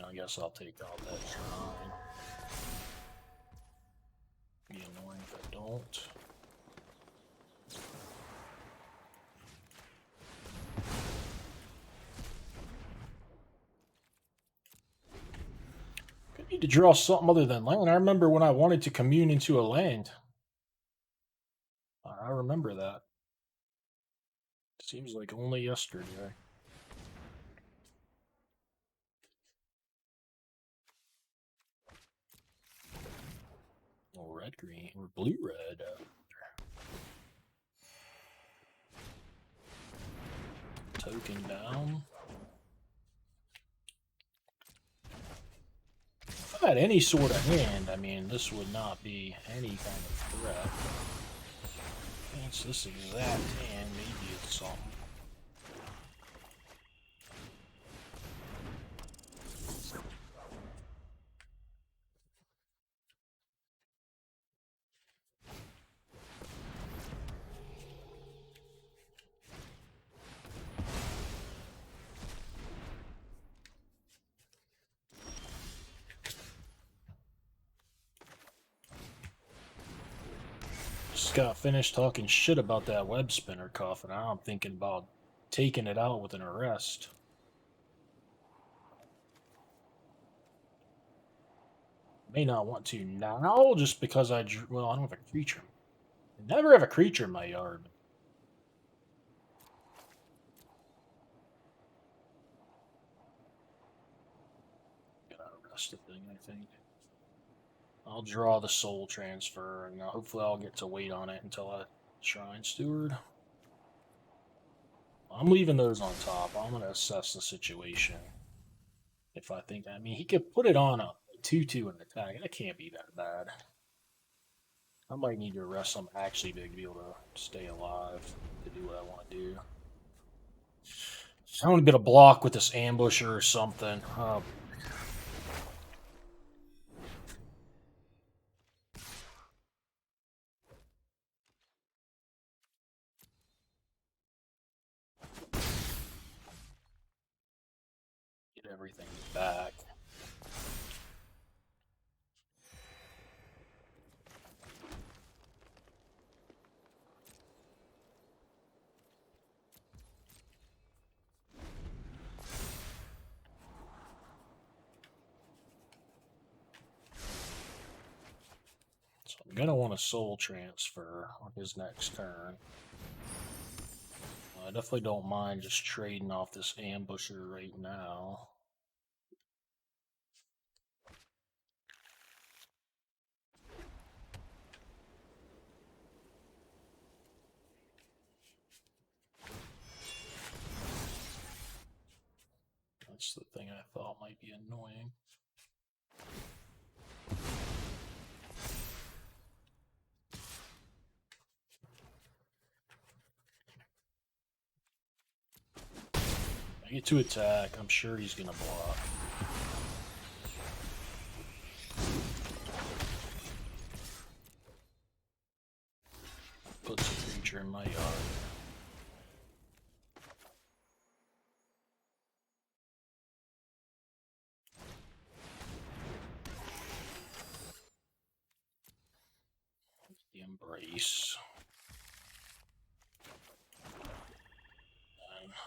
I guess I'll take out that shrine. Be annoying if I don't. I need to draw something other than land. I remember when I wanted to commune into a land. I remember that. Seems like only yesterday. Or red green or blue red. Token down. If I had any sort of hand, I mean, this would not be any kind of threat. Against this exact hand, maybe it's something. Just got finished talking shit about that web spinner coffin. Now I'm thinking about taking it out with an arrest. May not want to now, just because I don't have a creature. I never have a creature in my yard. Gotta arrest the thing, I think. I'll draw the soul transfer, and hopefully I'll get to wait on it until I Shrine Steward. I'm leaving those on top. I'm gonna assess the situation. If I think, I mean, he could put it on a 2/2 and attack. That can't be that bad. I might need to arrest some actually big to be able to stay alive to do what I want to do. I want to get a block with this ambusher or something. Get everything back. So I'm gonna want a soul transfer on his next turn. I definitely don't mind just trading off this ambusher right now. That's the thing I thought might be annoying. I get to attack, I'm sure he's gonna block. Puts a creature in my yard. The embrace.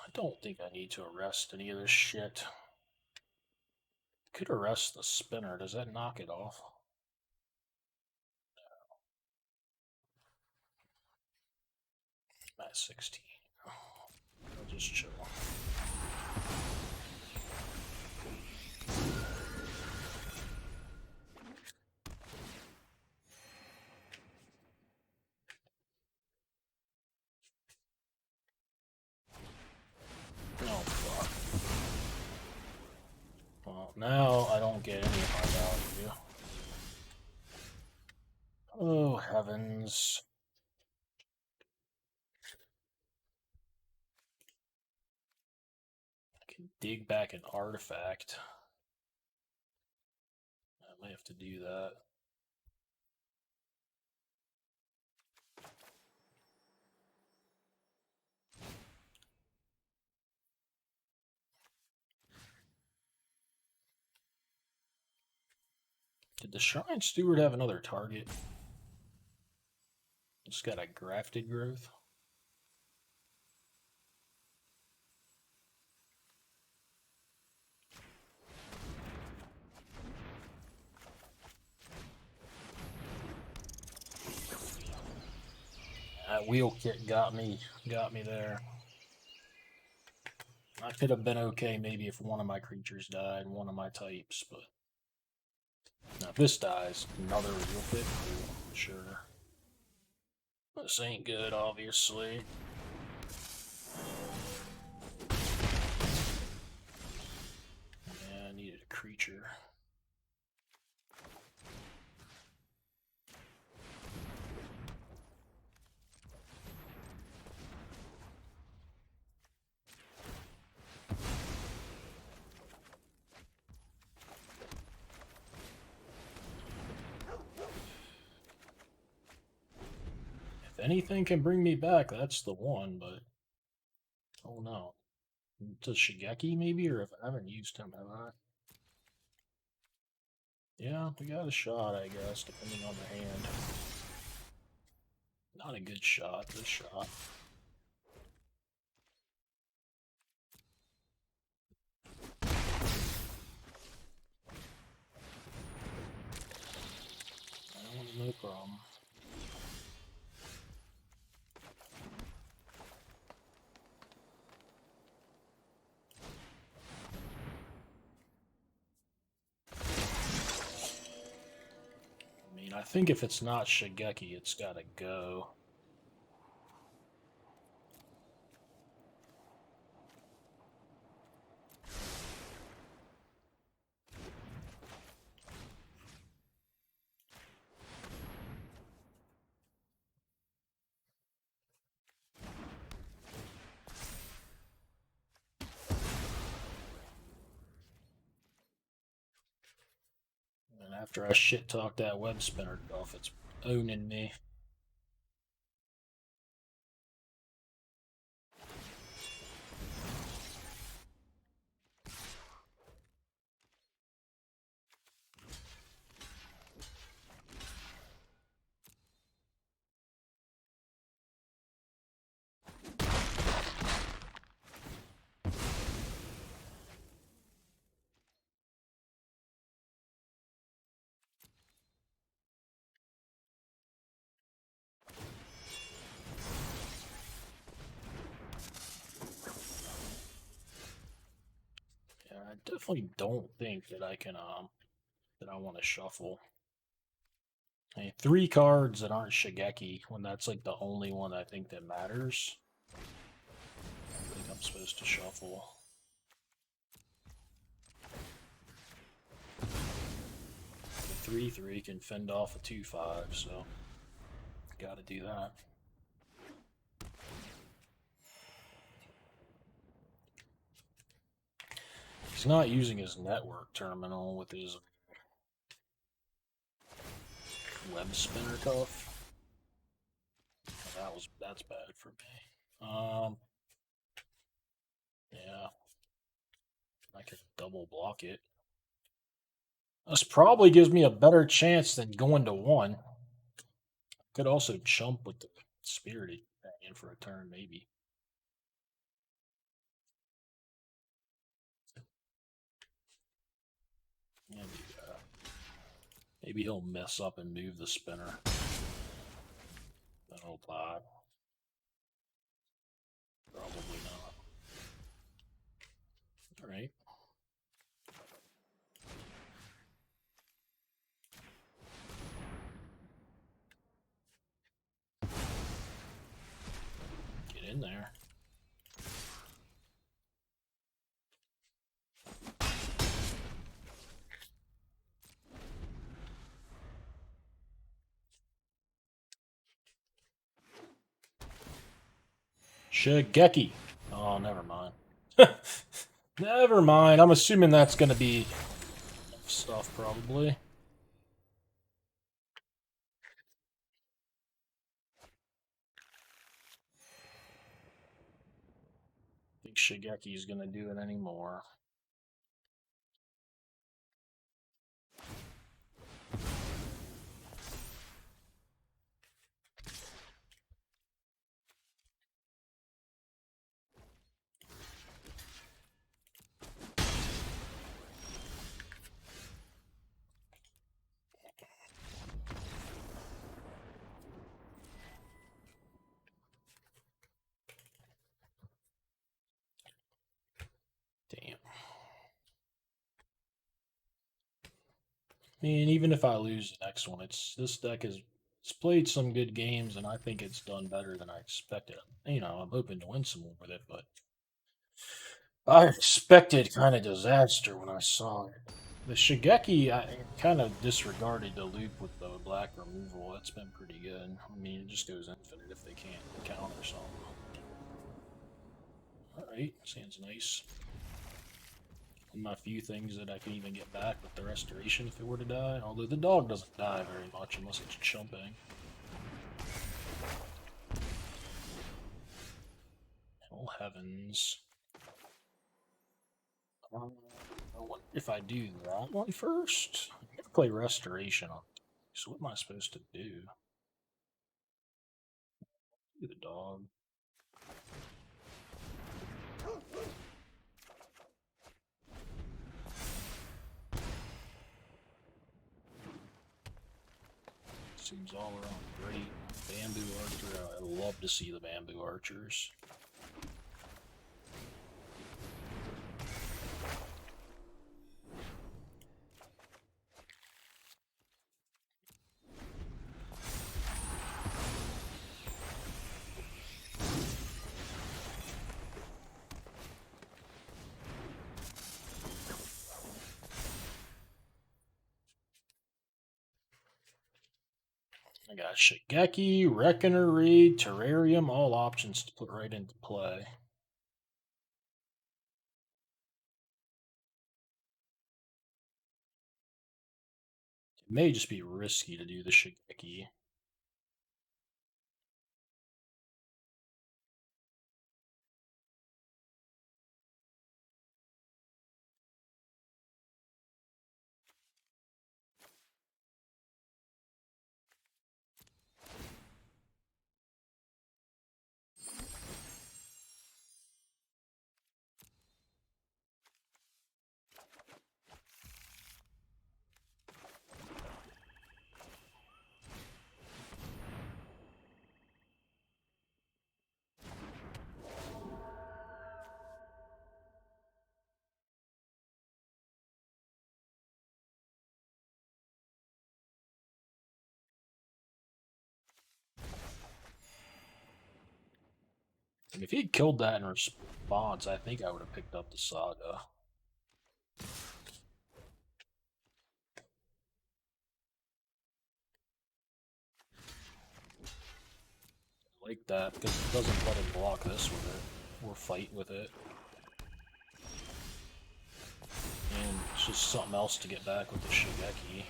I don't think I need to arrest any of this shit. Could arrest the spinner. Does that knock it off? I'm at 16. I'll just chill. Oh, fuck. Well, now I don't get any hard value. Oh, heavens. I can dig back an artifact. I might have to do that. Did the Shrine Steward have another target? Just got a grafted growth. That wheel kit got me there. I could have been okay maybe if one of my creatures died, one of my types, but now if this dies, another wheel kit, sure. This ain't good, obviously. Yeah, I needed a creature. If anything can bring me back, that's the one, but oh no. To Shigeki maybe, or if I haven't used him, have I? Yeah, we got a shot, I guess, depending on the hand. Not a good shot, this shot. No problem. I mean, I think if it's not Shigeki, it's gotta go. After I shit talk that web spinner off, it's owning me. Yeah, I definitely don't think that I can that I want to shuffle. I mean, 3 cards that aren't Shigeki when that's like the only one I think that matters. I think I'm supposed to shuffle. The 3/3 can fend off a 2/5, so gotta do that. He's not using his network terminal with his web spinner cuff. That's bad for me. Yeah, I could double block it. This probably gives me a better chance than going to 1. Could also chump with the spirited in for a turn, maybe. Yeah, do that. Maybe he'll mess up and move the spinner. Then he'll die. Probably not. Alright. Get in there. Shigeki. Oh, never mind. Never mind. I'm assuming that's going to be stuff, probably. I think Shigeki is going to do it anymore. Damn. I mean, even if I lose the next one, this deck it's played some good games, and I think it's done better than I expected. You know, I'm hoping to win some more with it, but I expected kind of disaster when I saw it. The Shigeki, I kind of disregarded the loop with the black removal. That's been pretty good. I mean, it just goes infinite if they can't counter something. Alright, sounds nice. One of my few things that I can even get back with the restoration if it were to die. Although the dog doesn't die very much unless it's chumping. Oh heavens. I wonder if I do that one first. I gotta play restoration on. So what am I supposed to do? Do the dog. Seems all around great. Bamboo archer. I love to see the bamboo archers. I got Shigeki, Reckoner Raid, Terrarium, all options to put right into play. may just be risky to do the Shigeki. And if he'd killed that in response, I think I would have picked up the Saga. I like that because it doesn't let him block this with it or fight with it. And it's just something else to get back with the Shigeki.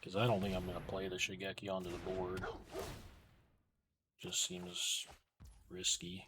Because I don't think I'm going to play the Shigeki onto the board. Just seems risky.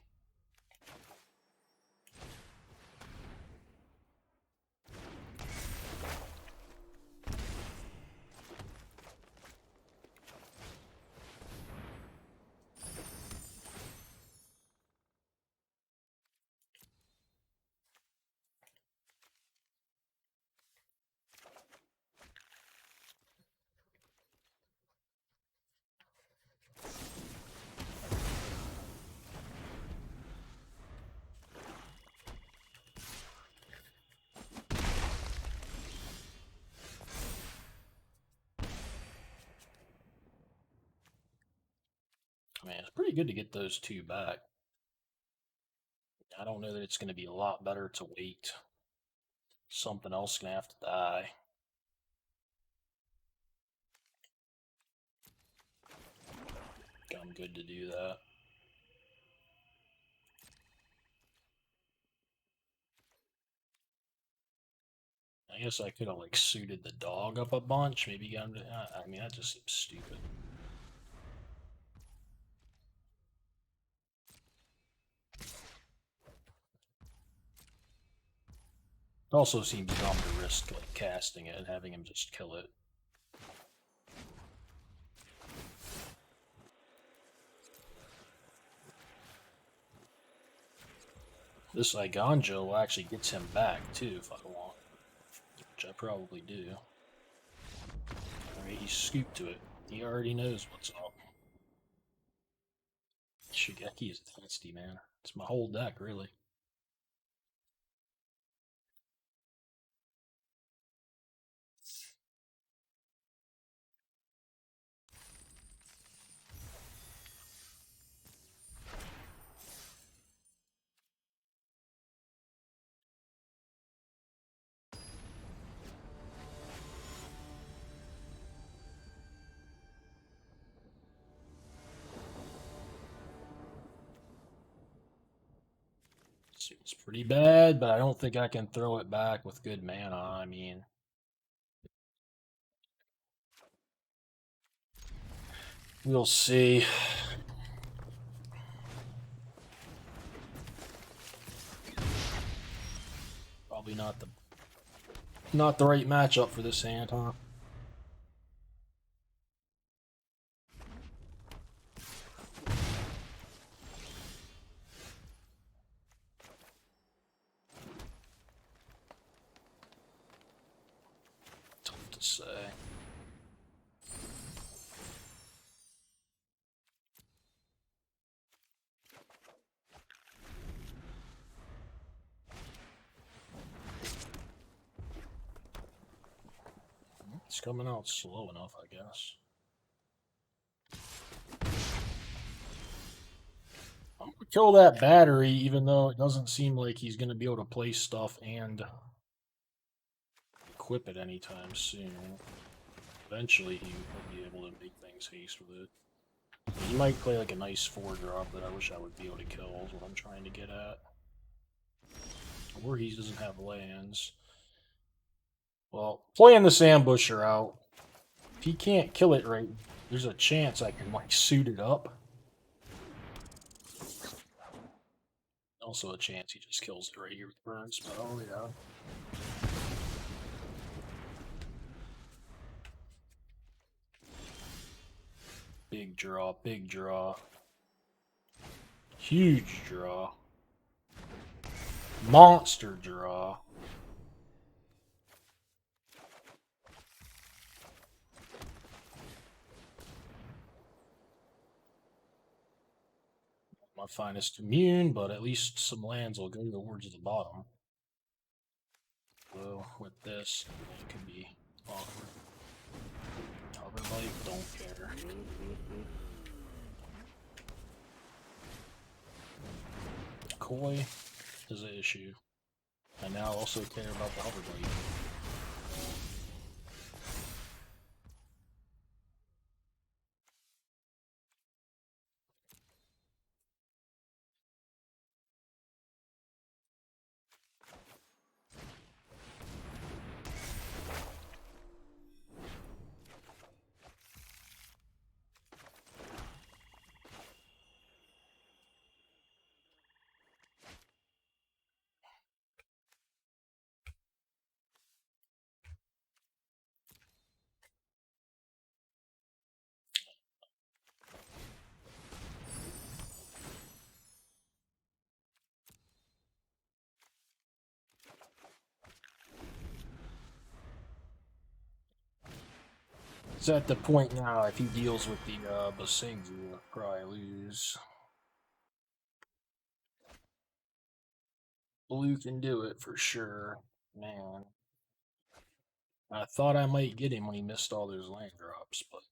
I mean, it's pretty good to get those two back. I don't know that it's going to be a lot better to wait. Something else is going to have to die. I'm good to do that. I guess I could have like suited the dog up a bunch. Maybe got him to, I mean, that just seems stupid. It also seems dumb to risk like casting it and having him just kill it. This Iganjo actually gets him back too if I want, which I probably do. Alright, he's scooped to it. He already knows what's up. Shigeki is nasty, man. It's my whole deck, really. Seems pretty bad, but I don't think I can throw it back with good mana. I mean, we'll see. Probably not the right matchup for this hand, huh? Tough to say. It's coming out slow enough, I guess. I'm gonna kill that battery, even though it doesn't seem like he's gonna be able to play stuff and equip it anytime soon. Eventually, he will be able to make things haste with it. He might play like a nice 4-drop that I wish I would be able to kill, is what I'm trying to get at. Or he doesn't have lands. Well, playing this ambusher out, if he can't kill it right, there's a chance I can like suit it up. Also a chance he just kills it right here with burn spell, yeah. Big draw, big draw. Huge draw. Monster draw. My finest immune, but at least some lands will go towards the bottom. So with this, it could be awkward. Hover Life, don't care. Koi is an issue. I now also care about the Hover Life. It's at the point now, if he deals with the Basengu, he'll probably lose. Blue can do it for sure. Man. I thought I might get him when he missed all those land drops, but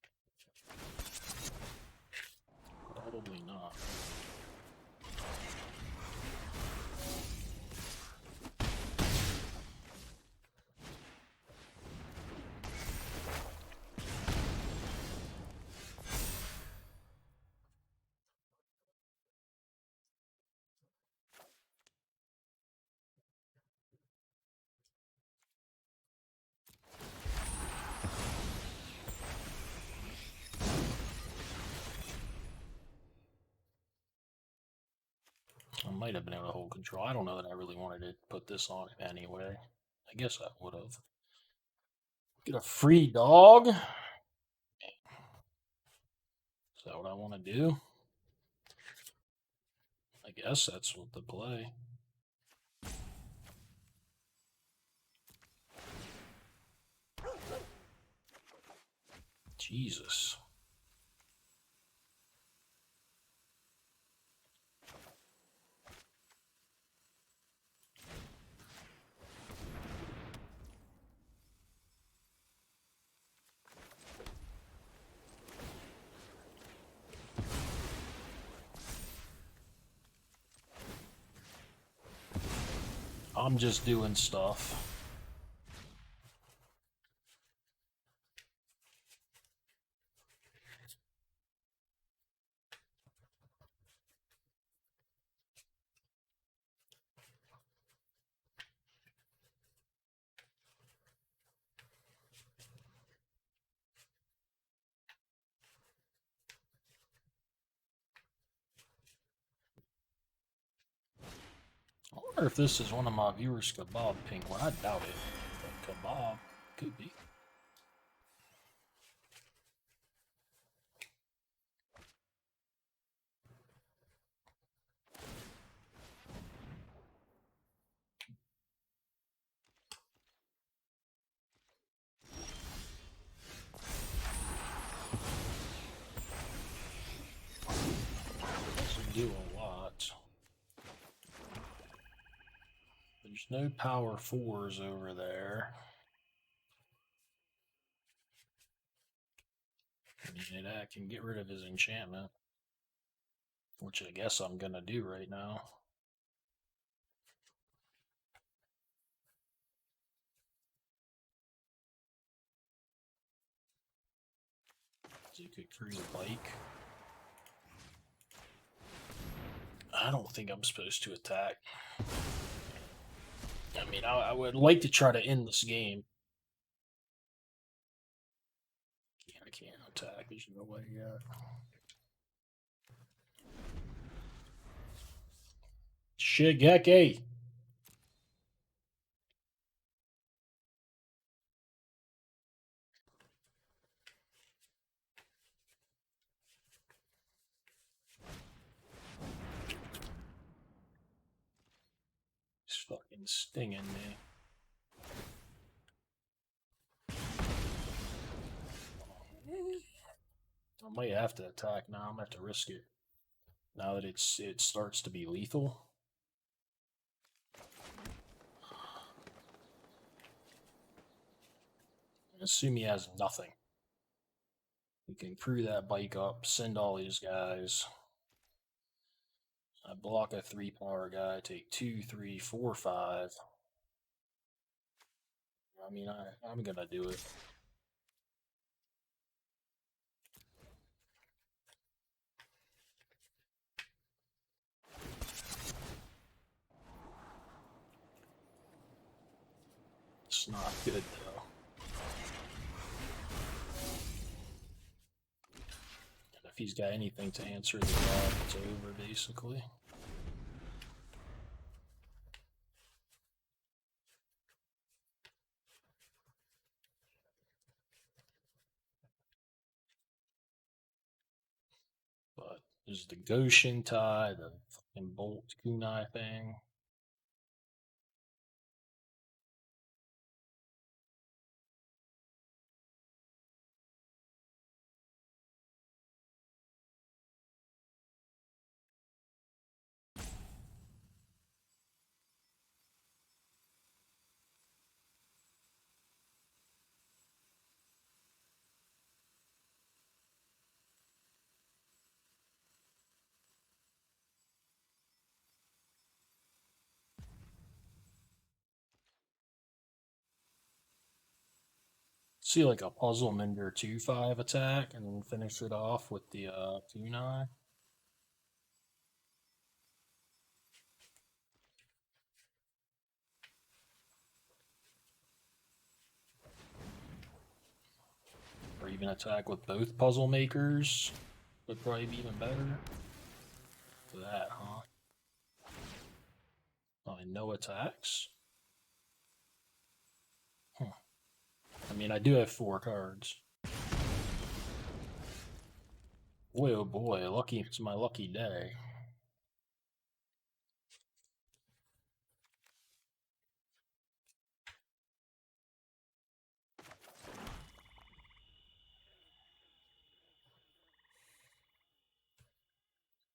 probably not. I might have been able to hold control. I don't know that I really wanted to put this on him anyway. I guess I would have. Get a free dog. Is that what I want to do? I guess that's what the play. Jesus. I'm just doing stuff. I wonder if this is one of my viewers' kebab pink one. I doubt it. But kebab could be. Doesn't do a lot. There's no power 4s over there. I mean, I can get rid of his enchantment, which I guess I'm gonna do right now. So you could create a bike. I don't think I'm supposed to attack. I mean, I would like to try to end this game. Yeah, I can't attack. There's no way yet. Shigeki. He's fucking stinging me. I might have to attack now. I'm gonna have to risk it. Now that it starts to be lethal. Assume he has nothing. We can crew that bike up, send all these guys. I block a 3-power guy, take 2, 3, 4, 5. I mean, I'm gonna do it. It's not good though. And if he's got anything to answer the call, it's over basically. But there's the Goshen tie, the fucking Bolt Kunai thing. See like a Puzzle Mender 2-5 attack and then finish it off with the Kunai. Or even attack with both puzzle makers would probably be even better. For that, huh? Oh, and no attacks? Huh. I mean, I do have 4 cards. Boy, oh boy, lucky, it's my lucky day.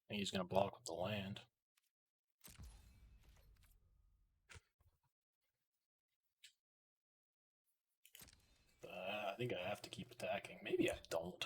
And he's gonna block with the land. I think I have to keep attacking. Maybe I don't.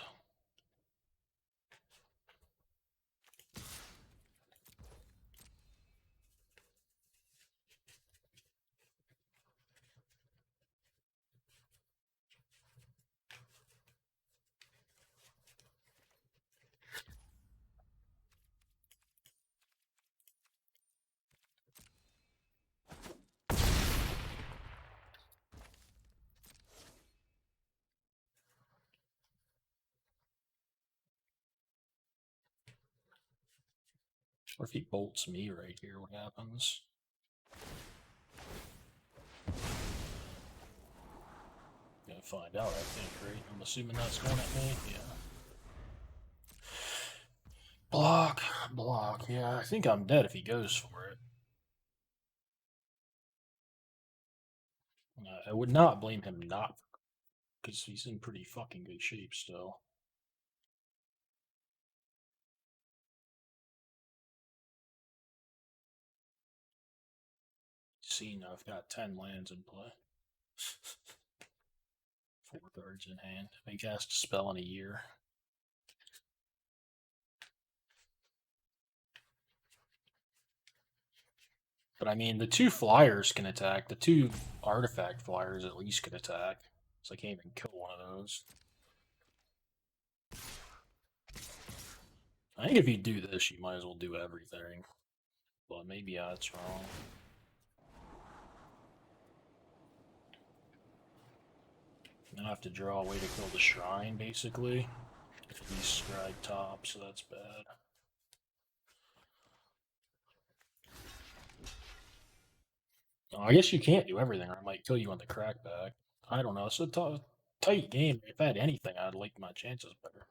Or if he bolts me right here, what happens? Gonna find out, I think, right? I'm assuming that's going at me. Yeah. Block, block. Yeah, I think I'm dead if he goes for it. I would not blame him not, because he's in pretty fucking good shape still. See, now I've got 10 lands in play. 4 cards in hand. I cast a spell in a year. But I mean, the 2 flyers can attack. The 2 artifact flyers at least can attack. So I can't even kill one of those. I think if you do this, you might as well do everything. But maybe that's wrong. Now I have to draw a way to kill the shrine, basically. If he's scribe top, so that's bad. Oh, I guess you can't do everything, or I might kill you on the crackback. I don't know. It's a tight game. If I had anything, I'd like my chances better.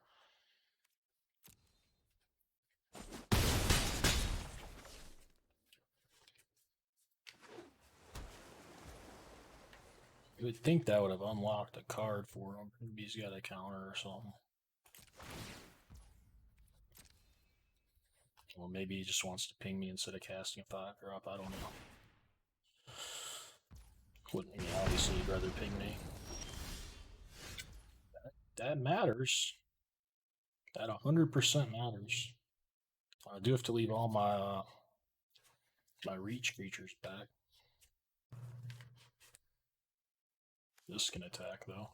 You would think that would have unlocked a card for him. Maybe he's got a counter or something. Or maybe he just wants to ping me instead of casting a 5-drop. I don't know. Wouldn't he? Obviously, he'd rather ping me. That matters. That 100% matters. I do have to leave all my my reach creatures back. This can attack though.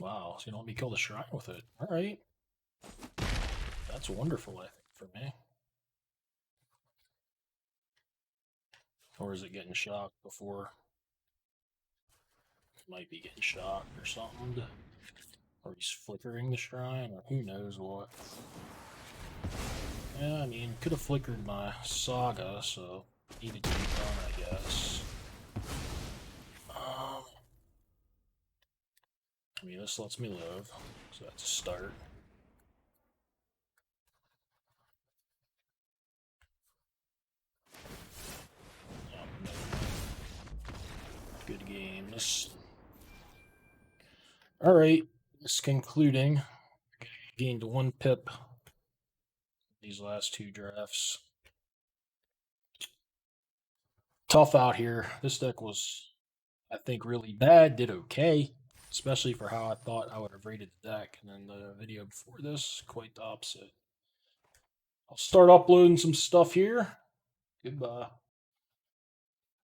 Wow, so you don't let me kill the shrine with it. Alright. That's wonderful, I think, for me. Or is it getting shocked before? It might be getting shocked or something. Or he's flickering the shrine, or who knows what. Yeah, I mean, could have flickered my saga, so needed to be done, I guess. I mean, this lets me live, so that's a start. Good game. Alright, this concluding. Gained 1 pip these last 2 drafts. Tough out here. This deck was, I think, really bad. Did okay, especially for how I thought I would have rated the deck. And then the video before this, quite the opposite. I'll start uploading some stuff here. Goodbye.